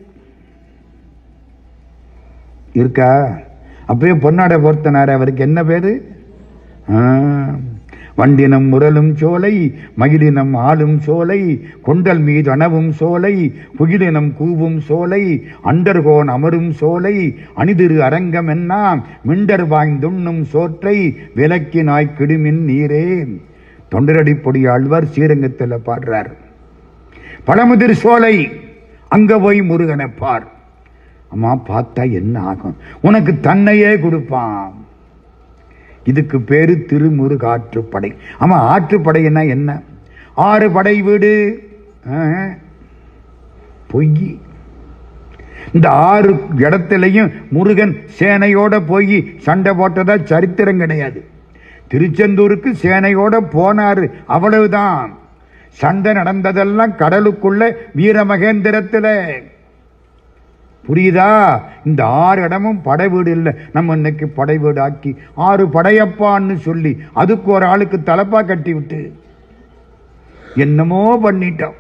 இருக்கா? அப்பயே பொன்னாடை பொறுத்தனார். அவருக்கு என்ன பேரு? வண்டினம் முரலும் சோலை, மகிழினம் ஆளும் சோலை, கொண்டல் மீது அணவும் சோலை, புகிலினம் கூவும் சோலை, அண்டர்கோன் அமரும் சோலை, அணிதிரு அரங்கம் என்ன மிண்டர் வாய்ந்துண்ணும் சோற்றை விலக்கினாய் கிடுமின் நீரே. தொண்டரடி பொடி ஆழ்வார் ஸ்ரீரங்கத்தில் பாடுறார். பழமுதிர் சோலை, அங்க போய் முருகனை பார். அம்மா பார்த்தா என்ன ஆகும்? உனக்கு தன்னையே கொடுப்பான். இதுக்கு பேரு திருமுருகாற்றுப்படை. ஆமா, ஆற்றுப்படைன்னா என்ன? 6 படை வீடு பொய். இந்த 6 இடத்திலையும் முருகன் சேனையோட போய் சண்டை போட்டதா சரித்திரம் கிடையாது. திருச்செந்தூருக்கு சேனையோட போனாரு, அவ்வளவுதான். சண்டை நடந்ததெல்லாம் கடலுக்குள்ள வீரமகேந்திரத்தில். புரியுதா? இந்த 6 இடமும் படை வீடு இல்லை. நம்ம இன்னைக்கு படை வீடு ஆக்கி 6 படையப்பான்னு சொல்லி அதுக்கு ஒரு ஆளுக்கு தலப்பா கட்டி விட்டு என்னமோ பண்ணிட்டோம்.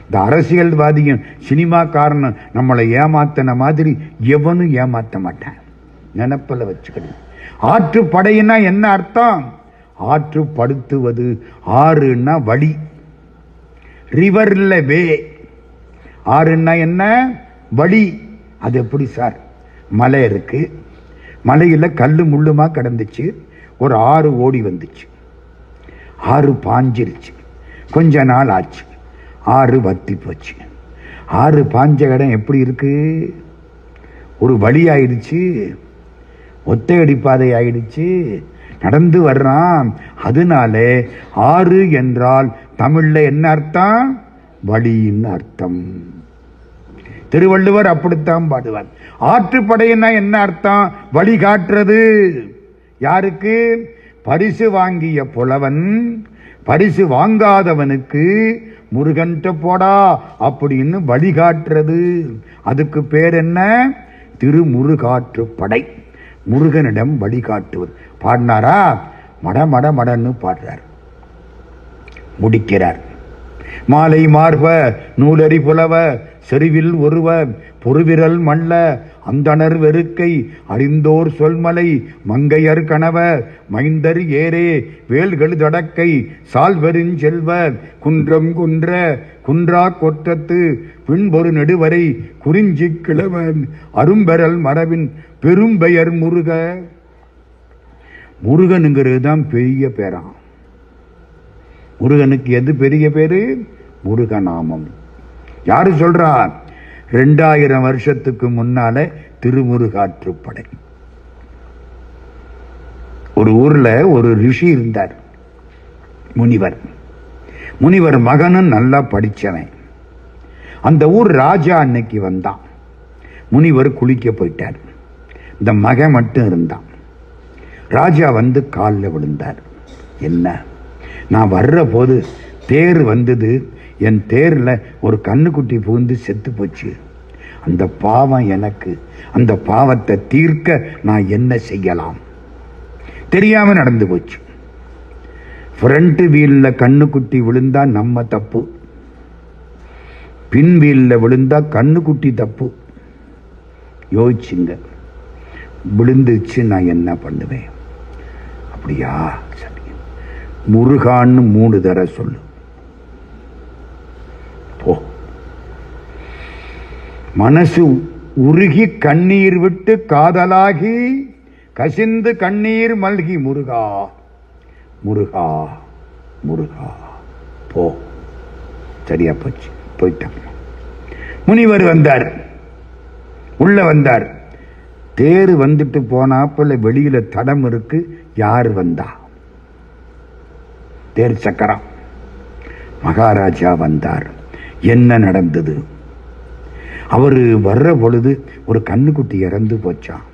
இந்த அரசியல்வாதியும் சினிமாக்காரனும் நம்மளை ஏமாத்தின மாதிரி எவனும் ஏமாத்த மாட்டான். நினப்பில் வச்சுக்கணும். ஆற்றுப்படையினா என்ன அர்த்தம்? ஆற்றுப்படுத்துவது. ஆறுன்னா வழி, ரிவர்ல வே. ஆறுன்னா என்ன? வழி. அது எப்படி சார்? மலை இருக்கு, மலையில் கல்லு முள்ளுமா கிடந்துச்சு, ஒரு ஆறு ஓடி வந்துச்சு, ஆறு பாஞ்சிருச்சு, கொஞ்ச நாள் ஆச்சு, ஆறு வத்தி போச்சு. ஆறு பாஞ்ச இடம் எப்படி இருக்கு? ஒரு வழி ஆயிடுச்சு, ஒத்தையடி பாதை ஆயிடுச்சு, நடந்து வர்றான். அதனால ஆறு என்றால் தமிழ்ல என்ன அர்த்தம்? வழின்னு அர்த்தம். திருவள்ளுவர் அப்படித்தான் பாடுவார். ஆற்றுப்படையினா என்ன அர்த்தம்? வழிகாட்டுறது. யாருக்கு? பரிசு வாங்கிய புலவன் பரிசு வாங்காதவனுக்கு முருகன்ட்ட போடா அப்படின்னு வழிகாட்டுறது. அதுக்கு பேர் என்ன? திருமுருகாற்றுப்படை. முருகனிடம் வழிகாட்டுவது. பாடினாரா? மட மட மடன்னு பாடுறார். முடிக்கிறார். மாலை மார்ப நூலறி புலவ செறிவில் ஒருவ பொறுவிரல் மல்ல அந்தணர் வெறுக்கை அறிந்தோர் சொல்மலை மங்கையர் கணவ மைந்தர் ஏரே வேல்கள் தடக்கை சால்வெருஞ்செல்வ குன்றம் குன்ற குன்றா கொற்றத்து பின்பொரு நெடுவரை குறிஞ்சி கிழவன் அரும்பெறல் மரபின் பெரும்பெயர் முருக. முருகனுங்கிறது தான் பெரிய பேராம். முருகனுக்கு எது பெரிய பேரு? முருகநாமம். யாரு சொல்றா? 2000 வருஷத்துக்கு முன்னால திருமுருகாற்றுப்படை. ஒரு ஊர்ல ஒரு ரிஷி இருந்தார், முனிவர். முனிவர் மகனும் நல்லா படிச்சவன். அந்த ஊர் ராஜா அன்னைக்கு வந்தான். முனிவர் குளிக்க போயிட்டார். இந்த மகன் மட்டும் இருந்தான். ராஜா வந்து காலில் விழுந்தார். என்ன, நான் வர்ற போது தேர் வந்தது, என் தேர்ல ஒரு கண்ணுக்குட்டி புகுந்து செத்து போச்சு. அந்த பாவம் எனக்கு, அந்த பாவத்தை தீர்க்க நான் என்ன செய்யலாம்? தெரியாம நடந்து போச்சு. ஃப்ரண்ட் வீல்ல கண்ணுக்குட்டி விழுந்தா நம்ம தப்பு, பின் வீல்ல விழுந்தா கண்ணுக்குட்டி தப்பு. யோசிச்சுங்க. விழுந்துச்சு, நான் என்ன பண்ணுவேன்? அப்படியா? சரி, முருகான்னு 3 தடவை சொல்லு. போ. மனசு உருகி கண்ணீர் விட்டு காதலாகி கசிந்து கண்ணீர் மல்கி முருகா முருகா முருகா போ. சரியா போச்சு. போயிட்டான். முனிவர் வந்தார், உள்ள வந்தார். தேர் வந்துட்டு போனாப்புல வெளியில தடம் இருக்கு. யார் வந்தா? தேர் சக்கரம். மகாராஜா வந்தார். என்ன நடந்தது? அவரு வர்ற பொழுது ஒரு கண்ணுக்குட்டி இறந்து போச்சான்.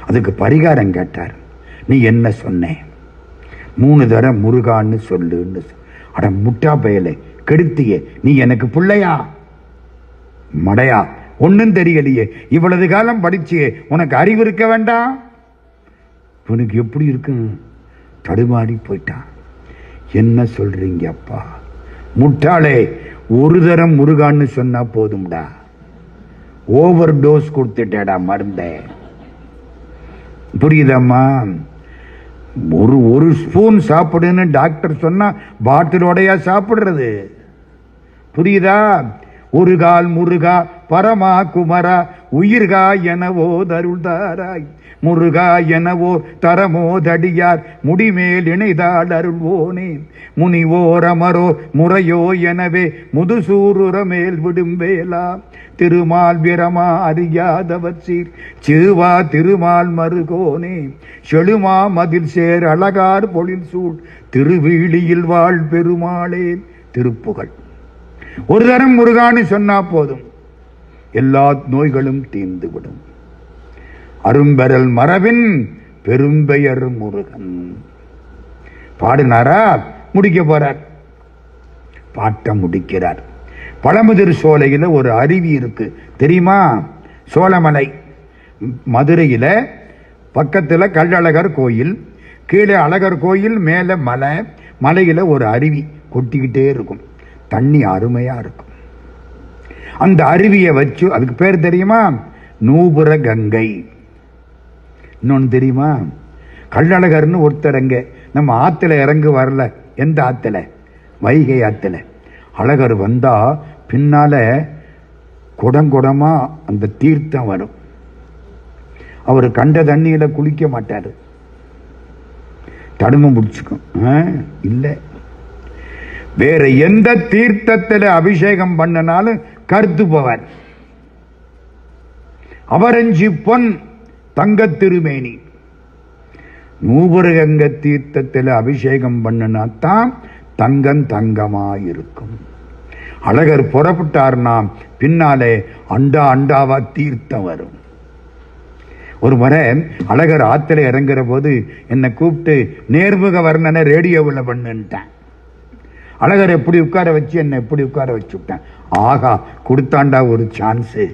அதுக்கு பரிகாரம் கேட்டார். நீ என்ன சொன்ன? 3 தடவை முருகான்னு சொல்லுன்னு. அட முட்டா பயலே, கெடுத்தியே, நீ எனக்கு பிள்ளையா மடையா? ஒன்னும் தெரியலையே, இவ்வளவு காலம் படிச்சியே, உனக்கு அறிவு இருக்க வேண்டாம்? உனக்கு எப்படி இருக்கு? தடுமாறி போயிட்டான். என்ன சொல்றீங்க அப்பா? முட்டாளே, ஒரு தரம் முருகான்னு சொன்னா போதும்டா. ஓவர் டோஸ் கொடுத்துட்டேடா மருந்த. புரியுதம்மா? ஒரு ஸ்பூன் சாப்பிடுன்னு டாக்டர் சொன்னா பாட்டிலோடையா சாப்பிடுறது? புரியுதா? ஒரு கால் முருகா பரமா குமரா உயிர்கா எனவோ தருள்தாராய் முருகா எனவோ தரமோ தடியார் முடிமேல் இணைதாள் அருள்வோனே முனிவோர் அமரோ முறையோ எனவே முதுசூருர மேல் விடும் வேளா திருமால் பிரமா அறியாதவர் சீர் சிறுவா திருமால் மருகோனே செழுமா மதில் சேர் அழகார் பொழில் சூழ் திருவீழியில் வாழ் பெருமாளே. திருப்புகழ். ஒரு தரம் முருகான்னு சொன்னா போதும், எல்லா நோய்களும் தீர்ந்துவிடும். அரும்பெறல் மரபின் பெரும்பெயர் முருகன். பாடினாரா? முடிக்க போறார். பாட்ட முடிக்கிறார். பழமுதிர் சோலையில் ஒரு அருவி இருக்கு, தெரியுமா? சோழமலை, மதுரையில் பக்கத்தில் கள்ளழகர் கோயில், கீழே அழகர் கோயில், மேலே மலை, மலையில் ஒரு அருவி கொட்டிக்கிட்டே இருக்கும். தண்ணி அருமையா இருக்கும். அந்த அருவியை வச்சு, அதுக்கு பேர் தெரியுமா? நூபுர கங்கை. இன்னொன்று தெரியுமா? கள்ளழகர்னு ஒருத்தர் அங்க நம்ம ஆத்துல இறங்கு வரல. எந்த ஆத்துல? வைகை ஆத்துல. அழகர் வந்தா பின்னால குடங்குடமா அந்த தீர்த்தம் வரும். அவர் கண்ட தண்ணியில குளிக்க மாட்டாரு, தடுமம் பிடிச்சுக்கும். இல்ல, வேற எந்த தீர்த்தத்தில் அபிஷேகம் பண்ணனாலும் கருத்து போவார். அவரஞ்சி பொன் தங்க திருமேனி. நூபுரகங்க தீர்த்தத்தில் அபிஷேகம் பண்ணினாத்தான் தங்கம் தங்கமாயிருக்கும். அழகர் புறப்பட்டார்னா பின்னாலே அண்டா அண்டாவா தீர்த்தம் வரும். ஒரு முறை அழகர் ஆத்துல இறங்குற போது என்னை கூப்பிட்டு நேர்முக வர்ணனை ரேடியோவில் பண்ணுன்ட்டான். அழகர் எப்படி உட்கார வச்சு என்னை எப்படி உட்கார வச்சு விட்டான். ஆகா, கொடுத்தாண்டா ஒரு சான்ஸு.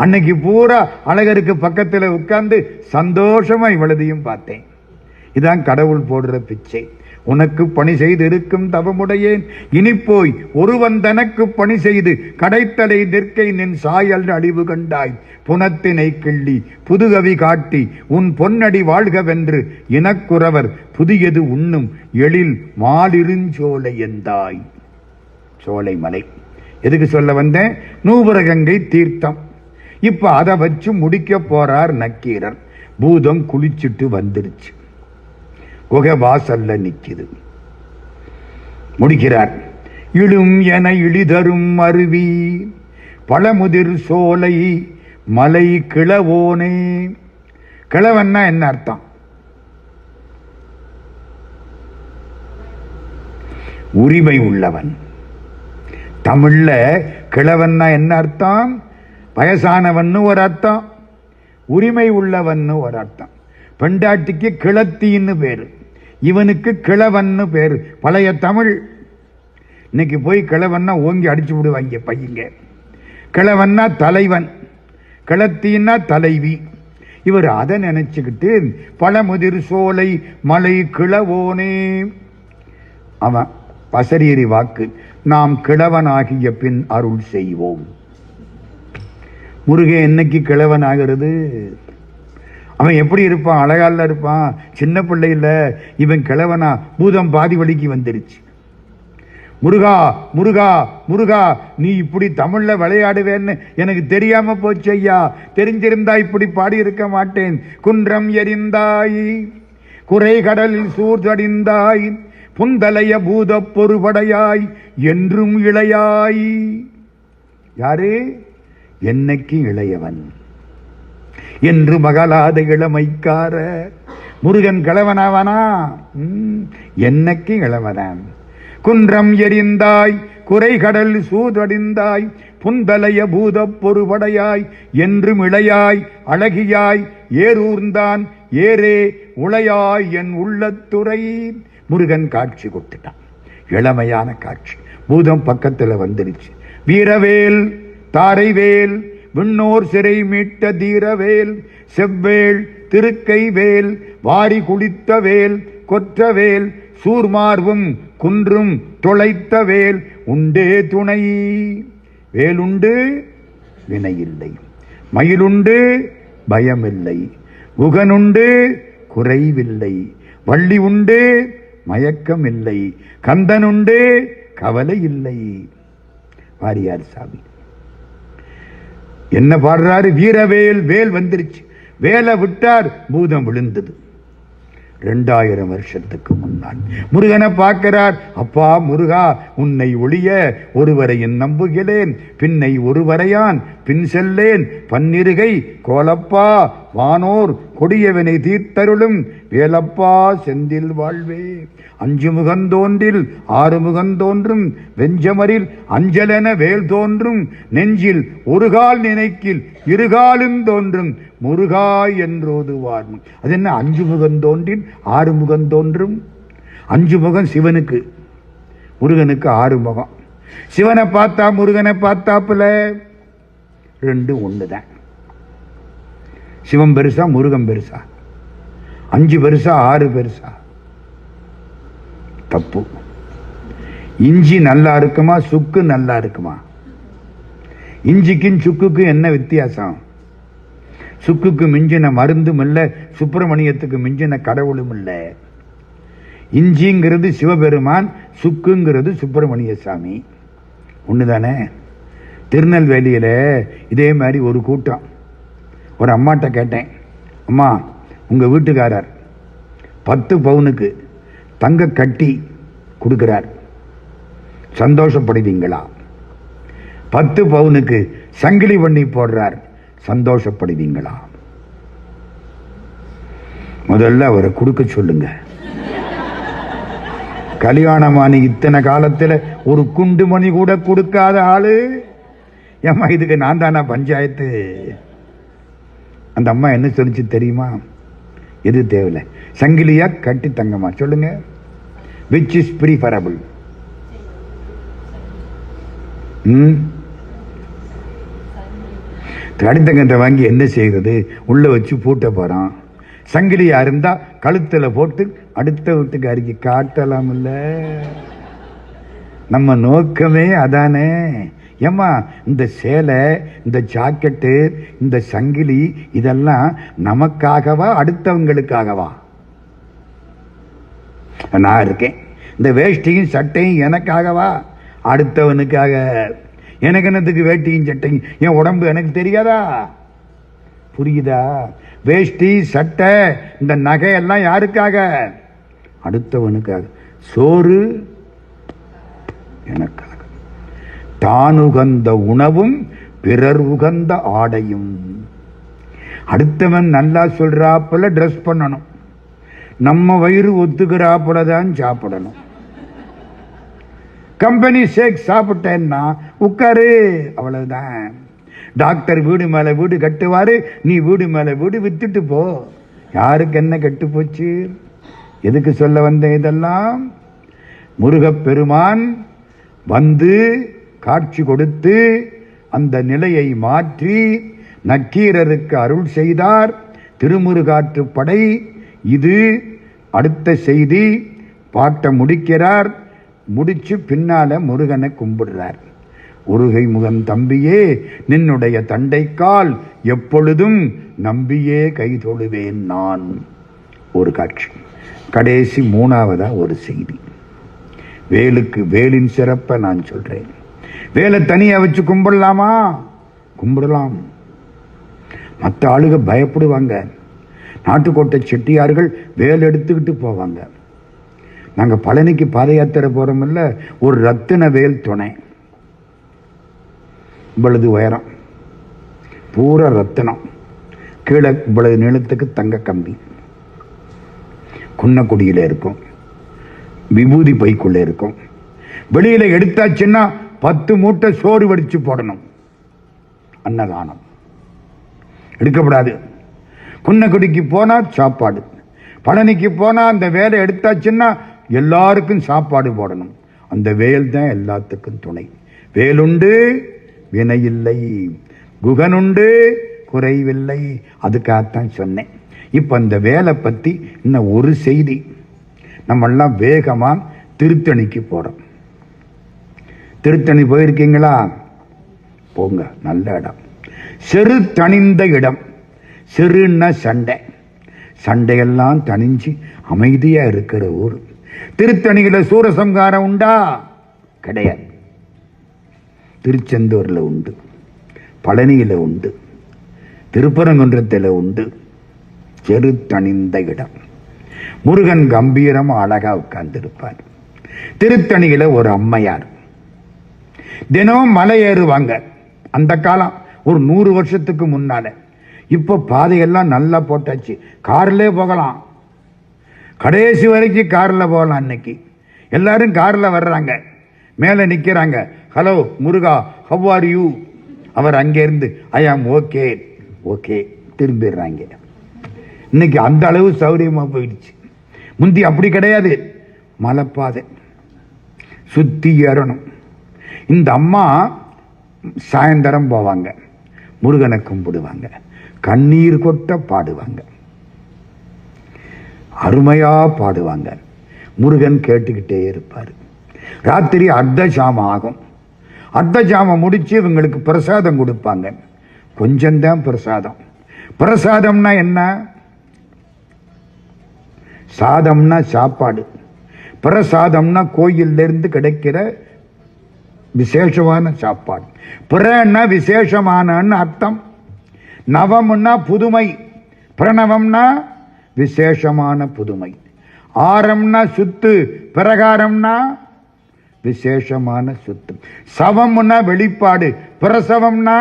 அன்னைக்கு பூரா அழகருக்கு பக்கத்தில் உட்கார்ந்து சந்தோஷமா இவ்வளதையும் பார்த்தேன். இதான் கடவுள் போடுற பிச்சை. உனக்கு பணி செய்து இருக்கும் தவமுடையேன், இனி போய் ஒருவன் தனக்கு பணி செய்து கடைத்தலை நிற்கை நின் சாயல் அழிவு கண்டாய். புனத்தினை கிள்ளி புதுகவி காட்டி உன் பொன்னடி வாழ்கவென்று இனக்குறவர் புதியது உண்ணும் எழில் மாலிருஞ்சோலை எந்தாய். சோலை மலை எதுக்கு சொல்ல வந்தேன்? நூபுரகங்கை தீர்த்தம். இப்ப அதை வச்சு முடிக்க போறார் நக்கீரர். பூதம் குளிச்சுட்டு வந்துருச்சு, குகை வாசல்ல நிக்குது. முடிக்கிறார். இழும் என இழிதரும் அருவி பழமுதிர் சோலை மலை கிழவோனே. கிழவன்னா என்ன அர்த்தம்? உரிமை உள்ளவன். தமிழ்ல கிழவன்னா என்ன அர்த்தம்? வயசானவன்னு ஒரு அர்த்தம், உரிமை உள்ளவன்னு ஒரு அர்த்தம். பெண்டாட்டிக்கு கிழத்தின்னு பேரு, இவனுக்கு கிழவன்னு பேரு. பழைய தமிழ். இன்னைக்கு போய் கிழவன்னா ஓங்கி அடிச்சு விடுவாங்க பையங்க. கிழவன்னா தலைவன், கிழத்தின்னா தலைவி. இவர் அதை நினைச்சுக்கிட்டு பழமுதிர் சோலை மலை கிழவோனே. அவன் பசரியரி வாக்கு, நாம் கிழவனாகிய பின் அருள் செய்வோம். முருகன் என்னைக்கு கிழவன் ஆகிறது? அவன் எப்படி இருப்பான்? அழகால இருப்பான், சின்ன பிள்ளையில. இவன் கிழவனா? பூதம் பாதி வழிக்கு வந்துருச்சு. முருகா முருகா முருகா, நீ இப்படி தமிழ்ல விளையாடுவேன்னு எனக்கு தெரியாம போச்சு ஐயா. தெரிஞ்சிருந்தா இப்படி பாடி இருக்க மாட்டேன். குன்றம் எரிந்தாய், குறை கடலில் சூர்தடிந்தாய், புந்தலைய பூத பொறுபடையாய், என்றும் இளையாய். யாரு? என்னைக்கு இளையவன் என்று மகளாத இளமைக்கார. முருகன் கிழவனாவனா? என்னைக்கு இளவனான். குன்றம் எரிந்தாய், குறை கடல் சூதடிந்தாய், புந்தலைய பூத பொறுபடையாய், என்றும் இளையாய் அழகியாய், ஏரூர்ந்தான் ஏரே உளையாய் என் உள்ளத்துறை. முருகன் காட்சி கொடுத்துட்டான், இளமையான காட்சி. பூதம் பக்கத்தில் வந்துருச்சு. வீரவேல் தாரைவேல் விண்ணோர் சிறை மீட்ட தீரவேல், செவ்வேல் திருக்கை வேல், வாரி குளித்த வேல், கொற்றவேல், சூர்மார்வும் குன்றும் தொலைத்த வேல், உண்டே துணை. வேலுண்டு வினையில்லை, மயிலுண்டு பயமில்லை, குகனுண்டு குறைவில்லை, வள்ளி உண்டு மயக்கம் இல்லை, கந்தனுண்டு கவலை இல்லை. வாரியார் சாமி என்ன பாடுறாரு? வீரவேல். வேல் வந்துருச்சு. வேலை விட்டார், பூதம் விழுந்தது. 2000 வருஷத்துக்கு முன்னால் முருகனை பார்க்கிறார். அப்பா முருகா, உன்னை ஒளிய ஒருவரையும் நம்புகிறேன், பின்னை ஒருவரையான் பின் செல்லேன், பன்னிருகை கோலப்பா வானோர் கொடியவனை தீர்த்தருளும் வேலப்பா செந்தில் வாழ்வே. 5 முகந்தோன்றில் 6 முகந்தோன்றும், வெஞ்சமரில் அஞ்சலென வேல் தோன்றும், நெஞ்சில் ஒரு கால் நினைக்கில் இருகாலும் தோன்றும், முருகா என்றோதுவார். அது என்ன? 5 முகந்தோன்றில் 6 முகந்தோன்றும். 5 முகம் சிவனுக்கு, முருகனுக்கு 6 முகம். சிவனை பார்த்தா முருகனை பார்த்தாப்புல ரெண்டும் ஒண்ணுதான். சிவம் பெருசா முருகன் பெருசா? 5 பெருசா 6 பெருசா? தப்பு. இஞ்சி நல்லா இருக்குமா சுக்கு நல்லா இருக்குமா? இஞ்சிக்கும் சுக்குக்கும் என்ன வித்தியாசம்? சுக்குக்கு மிஞ்சின மருந்தும் இல்ல, சுப்பிரமணியத்துக்கு மிஞ்சின கடவுளும் இல்ல. இஞ்சிங்கிறது சிவபெருமான், சுக்குங்கிறது சுப்பிரமணிய சாமி. ஒண்ணுதானே. திருநெல்வேலியில இதே மாதிரி ஒரு கூட்டம். ஒரு அம்மாட்ட கேட்டேன், அம்மா உங்க வீட்டுக்காரர் 10 பவுனுக்கு தங்க கட்டி கொடுக்கிறார், சந்தோஷப்படுவீங்களா? 10 பவுனுக்கு சங்கிலி பண்ணி போடுறார், சந்தோஷப்படுவீங்களா? முதல்ல அவரை கொடுக்க சொல்லுங்க. கல்யாணமானி இத்தனை காலத்துல ஒரு குண்டு மணி கூட கொடுக்காத ஆளு. ஏமா இதுக்கு நான் தானா பஞ்சாயத்து? அந்த அம்மா என்ன சொல்லிச்சு தெரியுமா? எது தேவையில்லை, சங்கிலியா கட்டி தங்கமா? சொல்லுங்க, விச் இஸ் ப்ரிஃபரபிள்? கடித்தங்கத்தை வாங்கி என்ன செய்யறது? உள்ள வச்சு பூட்ட போறான். சங்கிலியா இருந்தா கழுத்துல போட்டு அடுத்த வீட்டுக்காரிக்கு காட்டலாம் இல்ல? நம்ம நோக்கமே அதானே. ஏமா இந்த சேலை, இந்த ஜாக்கெட்டு, இந்த சங்கிலி இதெல்லாம் நமக்காகவா அடுத்தவங்களுக்காகவா? நான் இருக்கேன். இந்த வேஷ்டியும் சட்டையும் எனக்காகவா அடுத்தவனுக்காக? எனக்கு என்னத்துக்கு வேட்டியும் சட்டையும்? என் உடம்பு எனக்கு தெரியாதா? புரியுதா? வேஷ்டி சட்டை இந்த நகையெல்லாம் யாருக்காக? அடுத்தவனுக்காக. சோறு எனக்காக. தான் உகந்த உணவும் பிறர் உகந்த ஆடையும். அடுத்தவன் நல்லா சொல்றாப்புல ட்ரெஸ் பண்ணணும், நம்ம வயிறு ஒத்துக்கிறாப்புல தான் சாப்பிடணும். கம்பெனி ஷேக் சாப்பிட்டேன்னா உட்காரு, அவ்வளவுதான். டாக்டர் வீடு மேல வீடு கட்டுவாரு, நீ வீடு மேல வீடு வித்துட்டு போ. யாருக்கு என்ன கெட்டு போச்சு? எதுக்கு சொல்ல வந்த இதெல்லாம்? முருகப்பெருமான் வந்து காட்சி கொடுத்து அந்த நிலையை மாற்றி நக்கீரருக்கு அருள் செய்தார். திருமுருகாற்றுப்படை இது. அடுத்த செய்தி பாட்ட முடிக்கிறார். முடிச்சு பின்னால முருகனை கும்பிடுறார். உருகை முகன் தம்பியே, நின்னுடைய தண்டைக்கால் எப்பொழுதும் நம்பியே கை தொழுவேன் நான். ஒரு காட்சி. கடைசி 3வதா ஒரு செய்தி. வேலுக்கு வேலின் சிறப்பை நான் சொல்றேன். வேலை தனியா வச்சு கும்பிடலாமா? கும்பிடலாம். மற்ற ஆளுக பயப்படுவாங்க. நாட்டுக்கோட்டை செட்டியார்கள் வேல் எடுத்துக்கிட்டு போவாங்க. நாங்க பழனிக்கு பாத யாத்திரை போறோம்ல, ஒரு ரத்தின வேல் துணை, இவ்வளவு உயரம், பூரா ரத்தினம், கீழே இவ்வளவு நீளத்துக்கு தங்க கம்பி, குன்னக்குடியில இருக்கும், விபூதி பைக்குள்ள இருக்கும். வெளியில எடுத்தாச்சுன்னா 10 மூட்டை சோறு வடிச்சு போடணும். அன்னதானம் எடுக்கப்படாது. குன்னக்குடிக்கு போனா சாப்பாடு, பழனிக்கு போனா அந்த வேலை எடுத்தாச்சுன்னா எல்லாருக்கும் சாப்பாடு போடணும். அந்த வேல் தான் எல்லாத்துக்கும் துணை. வேலுண்டு வினையில்லை, குகனுண்டு குறைவில்லை. அதுக்காகத்தான் சொன்னேன். இப்ப அந்த வேலை பத்தி இன்னும் ஒரு செய்தி. நம்மெல்லாம் வேகமா திருத்தணிக்கு போறோம். திருத்தணி போயிருக்கீங்களா? போங்க, நல்ல இடம். செரு தணிந்த இடம். செருன்னா சண்டை, சண்டையெல்லாம் தணிஞ்சு அமைதியா இருக்கிற ஊர். திருத்தணியில சூரசம்காரம் உண்டா? கிடையாது. திருச்செந்தூர்ல உண்டு, பழனியில உண்டு, திருப்பரங்குன்றத்தில் உண்டு. செரு தணிந்த இடம். முருகன் கம்பீரம் அழகா உட்கார்ந்து இருப்பார். திருத்தணியில ஒரு அம்மையார் தினம் மலை ஏறுவாங்க. அந்த காலம் ஒரு 100 வருஷத்துக்கு முன்னால. இப்ப பாதையெல்லாம் நல்லா போட்டாச்சு, கார்ல போகலாம். கடைசி வரைக்கும் கார்ல போகலாம். அன்னைக்கு எல்லாரும் கார்ல வர்றாங்க, மேல நிக்கிறாங்க. ஹலோ முருகா, ஹவ் ஆர் யூ? அவர் அங்கிருந்து ஐ ஆம் ஓகே ஓகே திரும்பிடுறாங்க. இன்னைக்கு அந்த அளவு சௌரியமா போயிடுச்சு. முந்தி அப்படி கிடையாது. மலைப்பாதை சுத்தி ஏறணும். இந்த அம்மா சாயந்தரம் போவாங்க, முருகனை கும்பிடுவாங்க, கண்ணீர் கொட்ட பாடுவாங்க, அருமையா பாடுவாங்க. முருகன் கேட்டுக்கிட்டே இருப்பார். ராத்திரி அர்த்த ஜாமம் ஆகும். அர்த்த ஜாமம் முடிச்சு இவங்களுக்கு பிரசாதம் கொடுப்பாங்க. கொஞ்சம்தான் பிரசாதம். பிரசாதம்னா என்ன? சாதம்னா சாப்பாடு, பிரசாதம்னா கோயிலிருந்து கிடைக்கிற விசேஷமான சாப்பாடு. பிறன்னா விசேஷமான அர்த்தம். நவம்னா புதுமை, பிரணவம்னா விசேஷமான புதுமை. ஆரம்னா சுத்து, பிரகாரம்னா விசேஷமான சுத்து. சவம்னா வெளிப்பாடு, பிரசவம்னா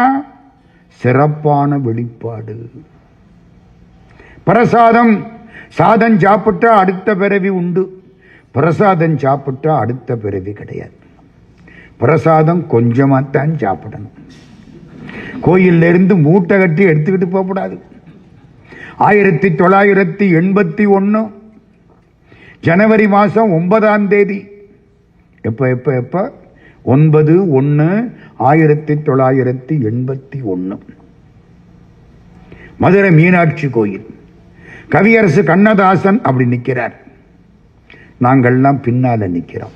சிறப்பான வெளிப்பாடு. பிரசாதம், சாதம் சாப்பிட்டா அடுத்த பிறவி உண்டு, பிரசாதம் சாப்பிட்டா அடுத்த பிறவி கிடையாது. பிரசாதம் கொஞ்சமாத்தான் சாப்பிடணும். கோயில்ல இருந்து மூட்டை கட்டி எடுத்துக்கிட்டு போகக்கூடாது. 1981 ஜனவரி மாதம் 9ஆம் தேதி, எப்ப 9/1/1981 மதுரை மீனாட்சி கோயில். கவியரசு கண்ணதாசன் அப்படி நிற்கிறார், நாங்கள்லாம் பின்னால நிற்கிறோம்.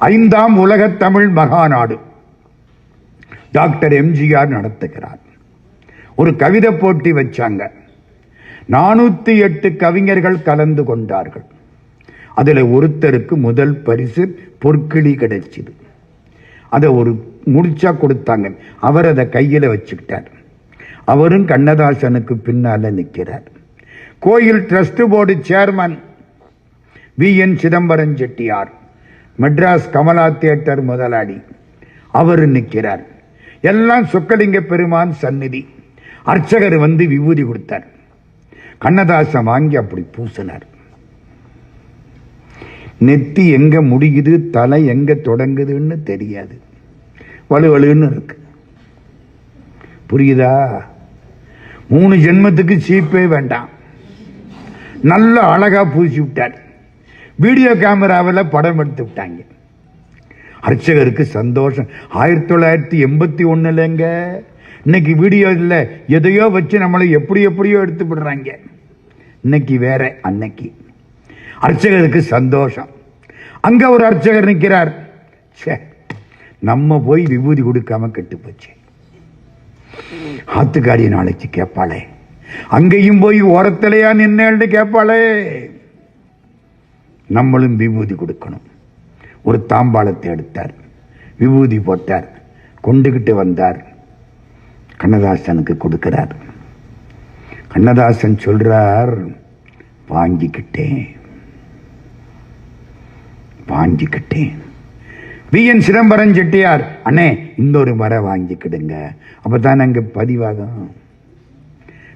5ஆம் உலக தமிழ் மகாநாடு டாக்டர் எம்ஜிஆர் நடத்துகிறார். ஒரு கவிதை போட்டி வச்சாங்க. 408 கவிஞர்கள் கலந்து கொண்டார்கள். அதுல ஒருத்தருக்கு முதல் பரிசு பொற்கிளி கிடைச்சது. அதை ஒரு முடிச்சா கொடுத்தாங்க. அவர் அதை கையில வச்சுக்கிட்டார். அவரும் கண்ணதாசனுக்கு பின்னால நிற்கிறார். கோயில் trust board chairman VN Chidambaram Chettiar, Madras Kamala theatre முதலாளி, அவர் நிற்கிறார். எல்லாம் சொக்கலிங்க பெருமான் சந்நிதி. அர்ச்சகர் வந்து விபூதி கொடுத்தார். கண்ணதாசன் வாங்கி அப்படி பூசினார். நெத்தி எங்க முடியுது, தலை எங்க தொடங்குதுன்னு தெரியாது, வலுவலுன்னு இருக்கு. புரியுதா? 3 ஜென்மத்துக்கு சீப்பே வேண்டாம், நல்ல அழகா பூசி விட்டார். வீடியோ கேமராவில் படம் எடுத்து விட்டாங்க. அர்ச்சகருக்கு சந்தோஷம். 1981 இன்னைக்கு வீடியோ இல்லை, எதையோ வச்சு நம்மளை எப்படியோ எடுத்து விடுறாங்க. இன்னைக்கு வேற, அன்னைக்கு. அர்ச்சகருக்கு சந்தோஷம். அங்க ஒரு அர்ச்சகர் நிற்கிறார். நம்ம போய் விபூதி கொடுக்காம கெட்டு போச்சு. ஆத்துக்காரி நாளைக்கு கேட்பாளே, அங்கேயும் போய் ஓரத்திலையா நின்னு கேட்பாளே. நம்மளும் விபூதி கொடுக்கணும். ஒரு தாம்பாளத்தை எடுத்தார், விபூதி போட்டார், கொண்டுகிட்டு வந்தார், கண்ணதாசனுக்கு கொடுக்கிறார். கண்ணதாசன் சொல்றார், வாங்கிக்கிட்டேன். VN சிதம்பரம் செட்டியார், அண்ணே இன்னொரு முறை வாங்கிக்கிடுங்க, அப்பதான் அங்க பதிவாகும்.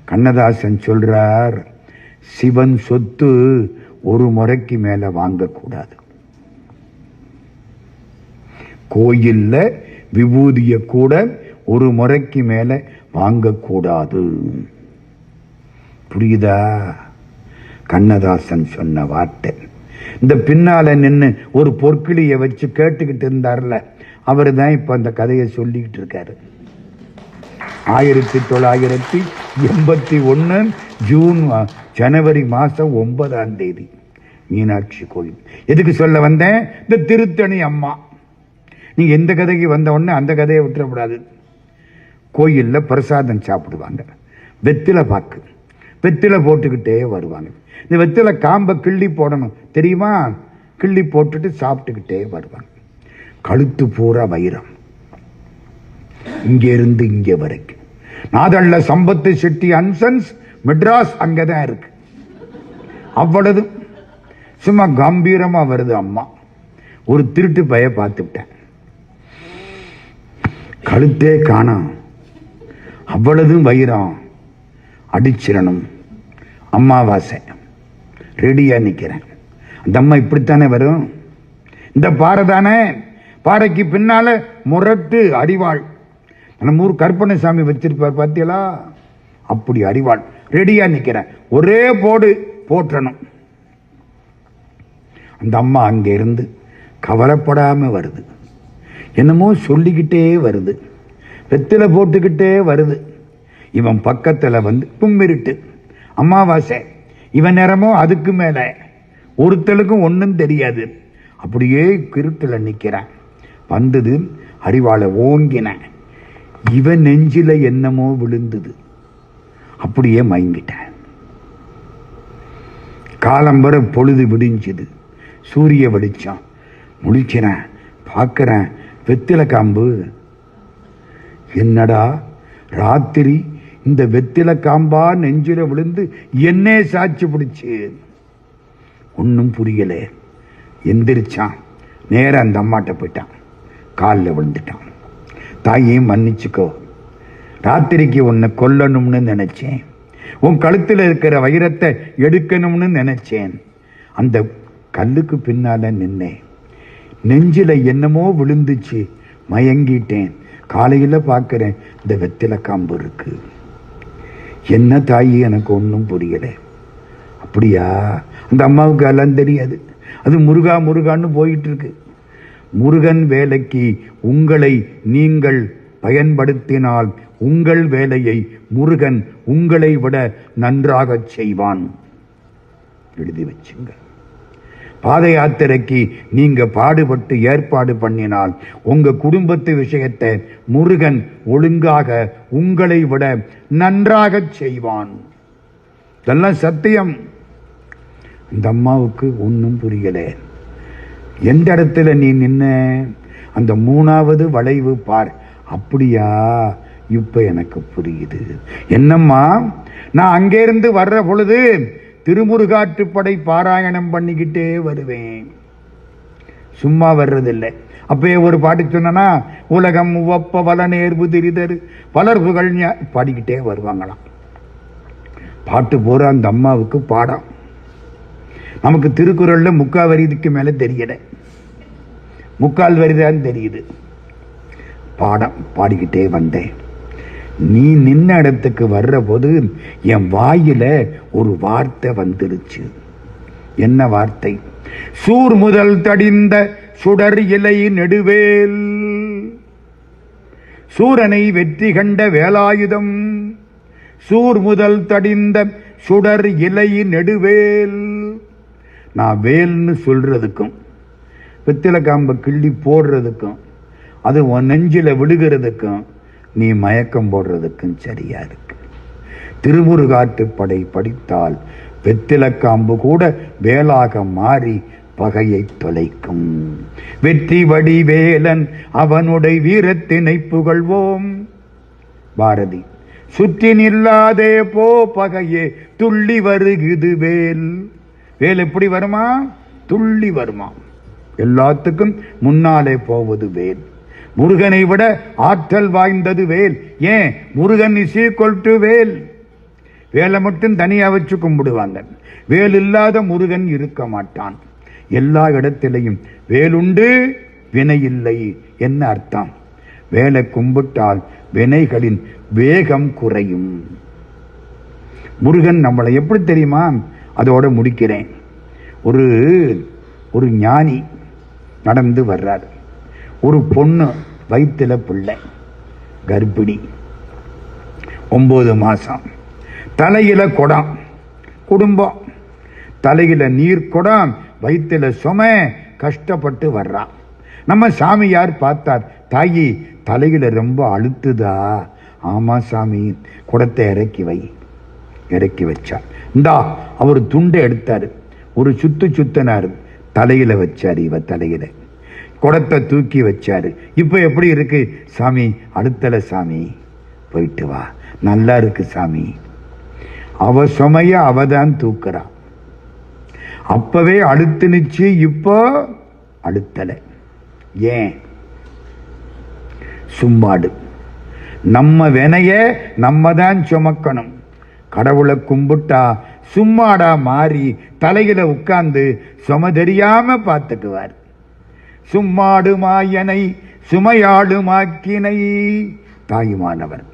கண்ணதாசன் சொல்றார், சிவன் சொத்து ஒரு முறைக்கு மேல வாங்கக்கூடாது. கோயில்ல விபூதிய கூட ஒரு முறைக்கு மேல வாங்கக்கூடாது. புரியுதா? கண்ணதாசன் சொன்ன வார்த்தை. இந்த பின்னால நின்று ஒரு பொற்கிளியை வச்சு கேட்டுக்கிட்டு இருந்தார்ல, அவர் தான் இப்ப அந்த கதையை சொல்லிக்கிட்டு இருக்காரு. 1981 ஜனவரி மாதம் 9ஆம் தேதி மீனாட்சி கோயில். எதுக்கு சொல்ல வந்தேன்? இந்த திருத்தணி அம்மா. நீங்க எந்த கதைக்கு வந்த உடனே அந்த கதையை விட்டுறக்கூடாது. கோயில்ல பிரசாதம் சாப்பிடுவாங்க. வெத்திலை பாக்கு, வெத்திலை போட்டுக்கிட்டே வருவாங்க. இந்த வெத்திலை காம்பை கிள்ளி போடணும் தெரியுமா? கிள்ளி போட்டுட்டு சாப்பிட்டுக்கிட்டே வருவாங்க. கழுத்து பூரா வைரம், இங்க இருந்து இங்க வரைக்கும். நாதல்ல சம்பத்து செட்டி அன்சன்ஸ் மெட்ராஸ் அங்கதான் இருக்கு. அவ்வளவு சும்மா கம்பீரமா வருது அம்மா. ஒரு திருட்டு பைய பார்த்துட்டேன், கழுத்தே காணோம், அவ்வளவு வைரம். அடிச்சிடணும். அம்மாவாசை ரெடியா நிக்கிறேன். அந்த அம்மா இப்படித்தானே வரும். இந்த பாறை தானே, பாறைக்கு பின்னால முரட்டு அடிவாள். நம்ம ஊர் கற்பனைசாமி வச்சிருப்பார் பார்த்தீங்களா, அப்படி அடிவாள். ரெடியா நிக்கிறேன், ஒரே போடு போற்றணும். அந்த அம்மா அங்க இருந்து கவலைப்படாம வருது. என்னமோ சொல்லிக்கிட்டே வருது, வெத்தில போட்டுக்கிட்டே வருது. இவன் பக்கத்தில் வந்து கும்மிருட்டு அமாவாசை, இவன் நேரமோ அதுக்கு மேல, ஒருத்தலுக்கும் ஒன்றும் தெரியாது. அப்படியே கிருட்டில் நிற்கிறான். வந்தது அறிவாளை ஓங்கின, இவன் நெஞ்சில என்னமோ விழுந்தது. அப்படியே மயங்கிட்டான். காலம்பர பொழுது விடிஞ்சுது, சூரிய வெளிச்சம். முழிக்கிறேன், பார்க்கிறேன், வெத்தில காம்பு. என்னடா ராத்திரி இந்த வெத்தில காம்பா நெஞ்சில விழுந்து என்னே சாட்சி பிடிச்சு? ஒன்றும் புரியல. எந்திரிச்சான், நேரம் அந்த அம்மாட்ட போயிட்டான், காலில் விழுந்துட்டான். தாயையும் மன்னிச்சுக்கோ, ராத்திரிக்கு உன்னை கொல்லணும்னு நினைச்சேன், உன் கழுத்தில் இருக்கிற வைரத்தை எடுக்கணும்னு நினைச்சேன். அந்த கல்லுக்கு பின்னால நின்னேன், நெஞ்சில என்னமோ விழுந்துச்சு, மயங்கிட்டேன். காலையில் பார்க்கிறேன் இந்த வெத்தில காம்பு இருக்கு. என்ன தாயி, எனக்கு ஒன்றும் புரியல. அப்படியா? அந்த அம்மாவுக்கு எல்லாம் தெரியாது. அது முருகா முருகான்னு போயிட்டு இருக்கு. முருகன் வேலைக்கு உங்களை நீங்கள் பயன்படுத்தினால் உங்கள் வேலையை முருகன் உங்களை விட நன்றாக செய்வான். எழுதி வச்சுங்க. பாத யாத்திரைக்கு நீங்க பாடுபட்டு ஏற்பாடு பண்ணினால் உங்க குடும்பத்து விஷயத்தை முருகன் ஒழுங்காக உங்களை விட நன்றாக செய்வான். இதெல்லாம் சத்தியம். இந்த அம்மாவுக்கு ஒன்றும் புரியல. எந்த இடத்துல நீ நின்ன? அந்த 3வது வளைவு பார். அப்படியா, இப்ப எனக்கு புரியுது. என்னம்மா, நான் அங்கிருந்து வர்ற பொழுது திருமுருகாற்றுப்படை பாராயணம் பண்ணிக்கிட்டே வருவேன், சும்மா வர்றதில்லை. அப்பயே ஒரு பாட்டு சொன்னா, உலகம் உவப்ப வல நேர்வு திரிதரு பலர் புகழ் பாடிக்கிட்டே வருவாங்களாம். பாட்டு போற அந்த அம்மாவுக்கு பாடம். நமக்கு திருக்குறள்ல 3/4 வரிக்கு மேல தெரியல, 3/4 வரிதான் தெரியுது. பாடம் பாடிக்கிட்டே வந்தேன். நீ நின்ன இடத்துக்கு வர்ற போது என் வாயில ஒரு வார்த்தை வந்துருச்சு. என்ன வார்த்தை? சூர் முதல் தடிந்த சுடர் இலை நெடுவேல், சூரனை வெற்றி கண்ட வேலாயுதம். சூர் முதல் தடிந்த சுடர் இலை நெடுவேல். நான் வேல்னு சொல்றதுக்கும் வெத்தில காம்பை கிள்ளி போடுறதுக்கும் அது உன் நெஞ்சில விழுகிறதுக்கும் நீ மயக்கம் போடுறதுக்கும் சரியா இருக்கு. திருமுருகாற்றுப்படை படித்தால் வெத்திலக்காம்பு கூட வேலாக மாறி பகையை தொலைக்கும். வெற்றி வடி வேலன் அவனுடைய வீரத்தினை புகழ்வோம். பாரதி. சுற்றி நில்லாதே போ பகையே துள்ளி வருகுது வேல். வேல் எப்படி வருமா? துள்ளி வருமா. எல்லாத்துக்கும் முன்னாலே போவது வேல். முருகனை விட ஆற்றல் வாய்ந்தது வேல். ஏன்? முருகன் இஸ் ஈக்வல் டு வேல். வேலை மட்டும் தனியா வச்சு கும்பிடுவாங்க. வேல் இல்லாத முருகன் இருக்க மாட்டான். எல்லா இடத்திலையும் வேலுண்டு வினை இல்லை. என்ன அர்த்தம்? வேலை கும்பிட்டால் வினைகளின் வேகம் குறையும். முருகன் நம்மளை எப்படி தெரியுமா? அதோட முடிக்கிறேன். ஒரு ஞானி நடந்து வர்றார். ஒரு பொண்ணு வயிற்றுல பிள்ளை, கர்ப்பிணி, 9 மாசம். தலையில குடம், குடும்பம், தலையில நீர் குடம், வயிற்றுல சும, கஷ்டப்பட்டு வர்றா. நம்ம சாமியார் பார்த்தார். தாயி, தலையில ரொம்ப அழுத்துதா? ஆமா சாமி, குடத்தை இறக்கி வை. இறக்கி வச்சார். இந்தா, அவர் துண்டை எடுத்தாரு, ஒரு சுத்தினாரு, தலையில வச்சாரு. இவ தலையில குடத்தை தூக்கி வச்சாரு. இப்ப எப்படி இருக்கு சாமி? அடுத்தல சாமி, போயிட்டு வா, நல்லா இருக்கு சாமி. அவ சுமைய அவதான் தூக்குறா. அப்பவே அழுத்துனுச்சு, இப்போ அழுத்தல. ஏன்? சும்மாடு. நம்ம வினைய நம்ம தான் சுமக்கணும். கடவுளை கும்பிட்டா சும்மாடா மாறி தலையில உட்கார்ந்து சும தெரியாம பார்த்துக்குவார். சும்மாடு மாயனை சுமையாடு மாக்கினை. தாயுமானவர்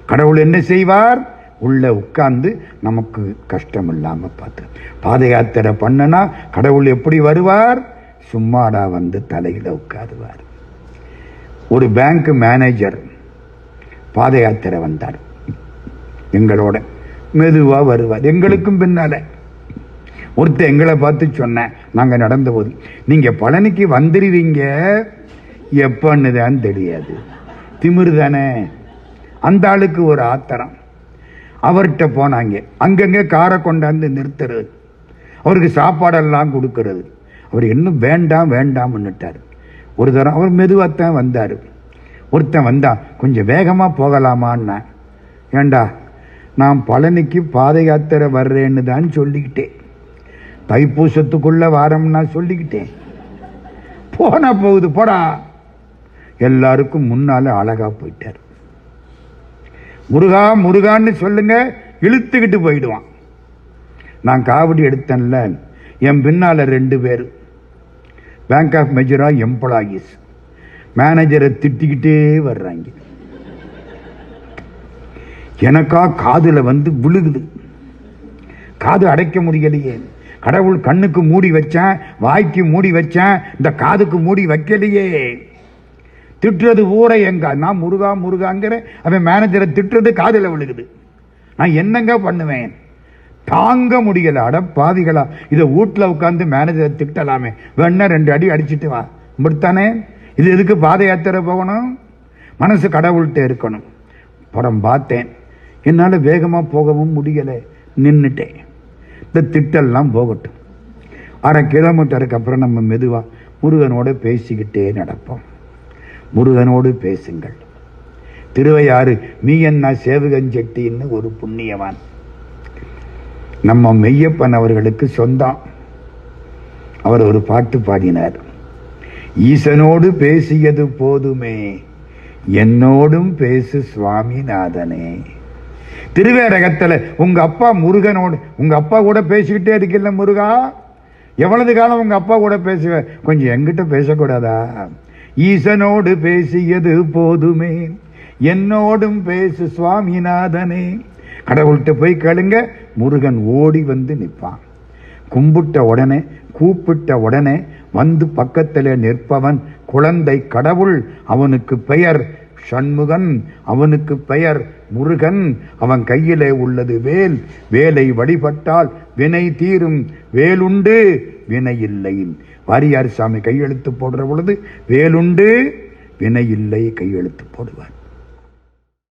கடவுள் என்ன செய்வார்? உள்ள உட்கார்ந்து நமக்கு கஷ்டம் இல்லாம பார்த்து. பாத யாத்திரை பண்ணனா கடவுள் எப்படி வருவார்? சும்மாடா வந்து தலையில உட்காருவார். ஒரு பேங்க் மேனேஜர் பாத யாத்திரை வந்தார். எங்களோட மெதுவா வருவார், எங்களுக்கும் பின்னால. ஒருத்தர் எங்களை பார்த்து சொன்ன, நாங்க நடந்த போது, நீங்க பழனிக்கு வந்துருவீங்க எப்பன்னு தான் தெரியாது. திமிரு தானே. அந்த ஆளுக்கு ஒரு ஆத்திரம். அவர்கிட்ட போனாங்க. அங்கங்க காரை கொண்டாந்து நிறுத்துறது, அவருக்கு சாப்பாடெல்லாம் கொடுக்கறது. அவர் இன்னும் வேண்டாம் வேண்டாம்னுட்டார். ஒரு தரம் அவர் மெதுவாத்தான் வந்தார். ஒருத்தன் வந்தா, கொஞ்சம் வேகமா போகலாமான்னா, ஏண்டா நான் பழனிக்கு பாத யாத்திரை வர்றேன்னு தான் சொல்லிக்கிட்டேன், தைப்பூசத்துக்குள்ள வாரம்னா சொல்லிக்கிட்டேன், போனா போகுது போடா. எல்லாருக்கும் முன்னால அழகா போயிட்டார். முருகா முருகான்னு சொல்லுங்க, இழுத்துக்கிட்டு போயிடுவான். நான் காவடி எடுத்தேன்ல, என் பின்னால 2 பேர் பேங்க் ஆஃப் மெஜரா எம்ப்ளாயீஸ் மேனேஜரை திட்டிக்கிட்டே வர்றாங்க. எனக்கா காதுல வந்து விழுகுது, காது அடைக்க முடியலையே. கடவுள் கண்ணுக்கு மூடி வச்சேன், வாய்க்கு மூடி வச்சேன், இந்த காதுக்கு மூடி வைக்கலையே. திட்டுறது ஊரை எங்க, நான் முருகா முருகாங்கிற அவன் மேனேஜரை திட்டுறது காதுல விழுகுது. நான் என்னங்க பண்ணுவேன், தாங்க முடியல. அட பாவிகளா, இதை வீட்டுல உட்காந்து மேனேஜரை திட்டலாமே, வேணா 2 அடி அடிச்சுட்டு வா, இப்படித்தானே. இது எதுக்கு பாத யாத்திரை போகணும்? மனசு கடவுள்கிட்ட இருக்கணும். படம் பார்த்தேன், என்னால வேகமா போகவும் முடியல, நின்னுட்டேன். இந்த திட்டெல்லாம் போகட்டும். 1/2 கிலோமீட்டருக்கு அப்புறம் நம்ம மெதுவா முருகனோட பேசிக்கிட்டே நடப்போம். முருகனோடு பேசுங்கள். திருவையாறு மீயண்ணா சேவகஞ்செட்டின்னு ஒரு புண்ணியவான் நம்ம மெய்யப்பன் அவர்களுக்கு சொந்தம். அவர் ஒரு பாட்டு பாடினார், ஈசனோடு பேசியது போதுமே, என்னோடும் பேசு சுவாமிநாதனே. திருவேரகத்துல உங்க அப்பா முருகனோடு, உங்க அப்பா கூட பேசிக்கிட்டே இருக்கல முருகா, எவ்வளவு காலம் உங்க அப்பா கூட பேசுவ, கொஞ்சம் எங்கிட்ட பேசக்கூடாதா? ஈசனோடு பேசியது போதுமே, என்னோடும் பேசு சுவாமிநாதனே. கடவுள்கிட்ட போய் கேளுங்க, முருகன் ஓடி வந்து நிற்பான். கும்பிட்ட உடனே, கூப்பிட்ட உடனே வந்து பக்கத்தில் நிற்பவன் குழந்தை கடவுள். அவனுக்கு பெயர் சண்முகன், அவனுக்கு பெயர் முருகன். அவன் கையிலே உள்ளது வேல். வேலை வழிபட்டால் வினை தீரும், வேலுண்டு வினை இல்லை. வாரியார் சாமி கையெழுத்து போடுற பொழுது வேலுண்டு வினை இல்லை கையெழுத்து போடுவார்.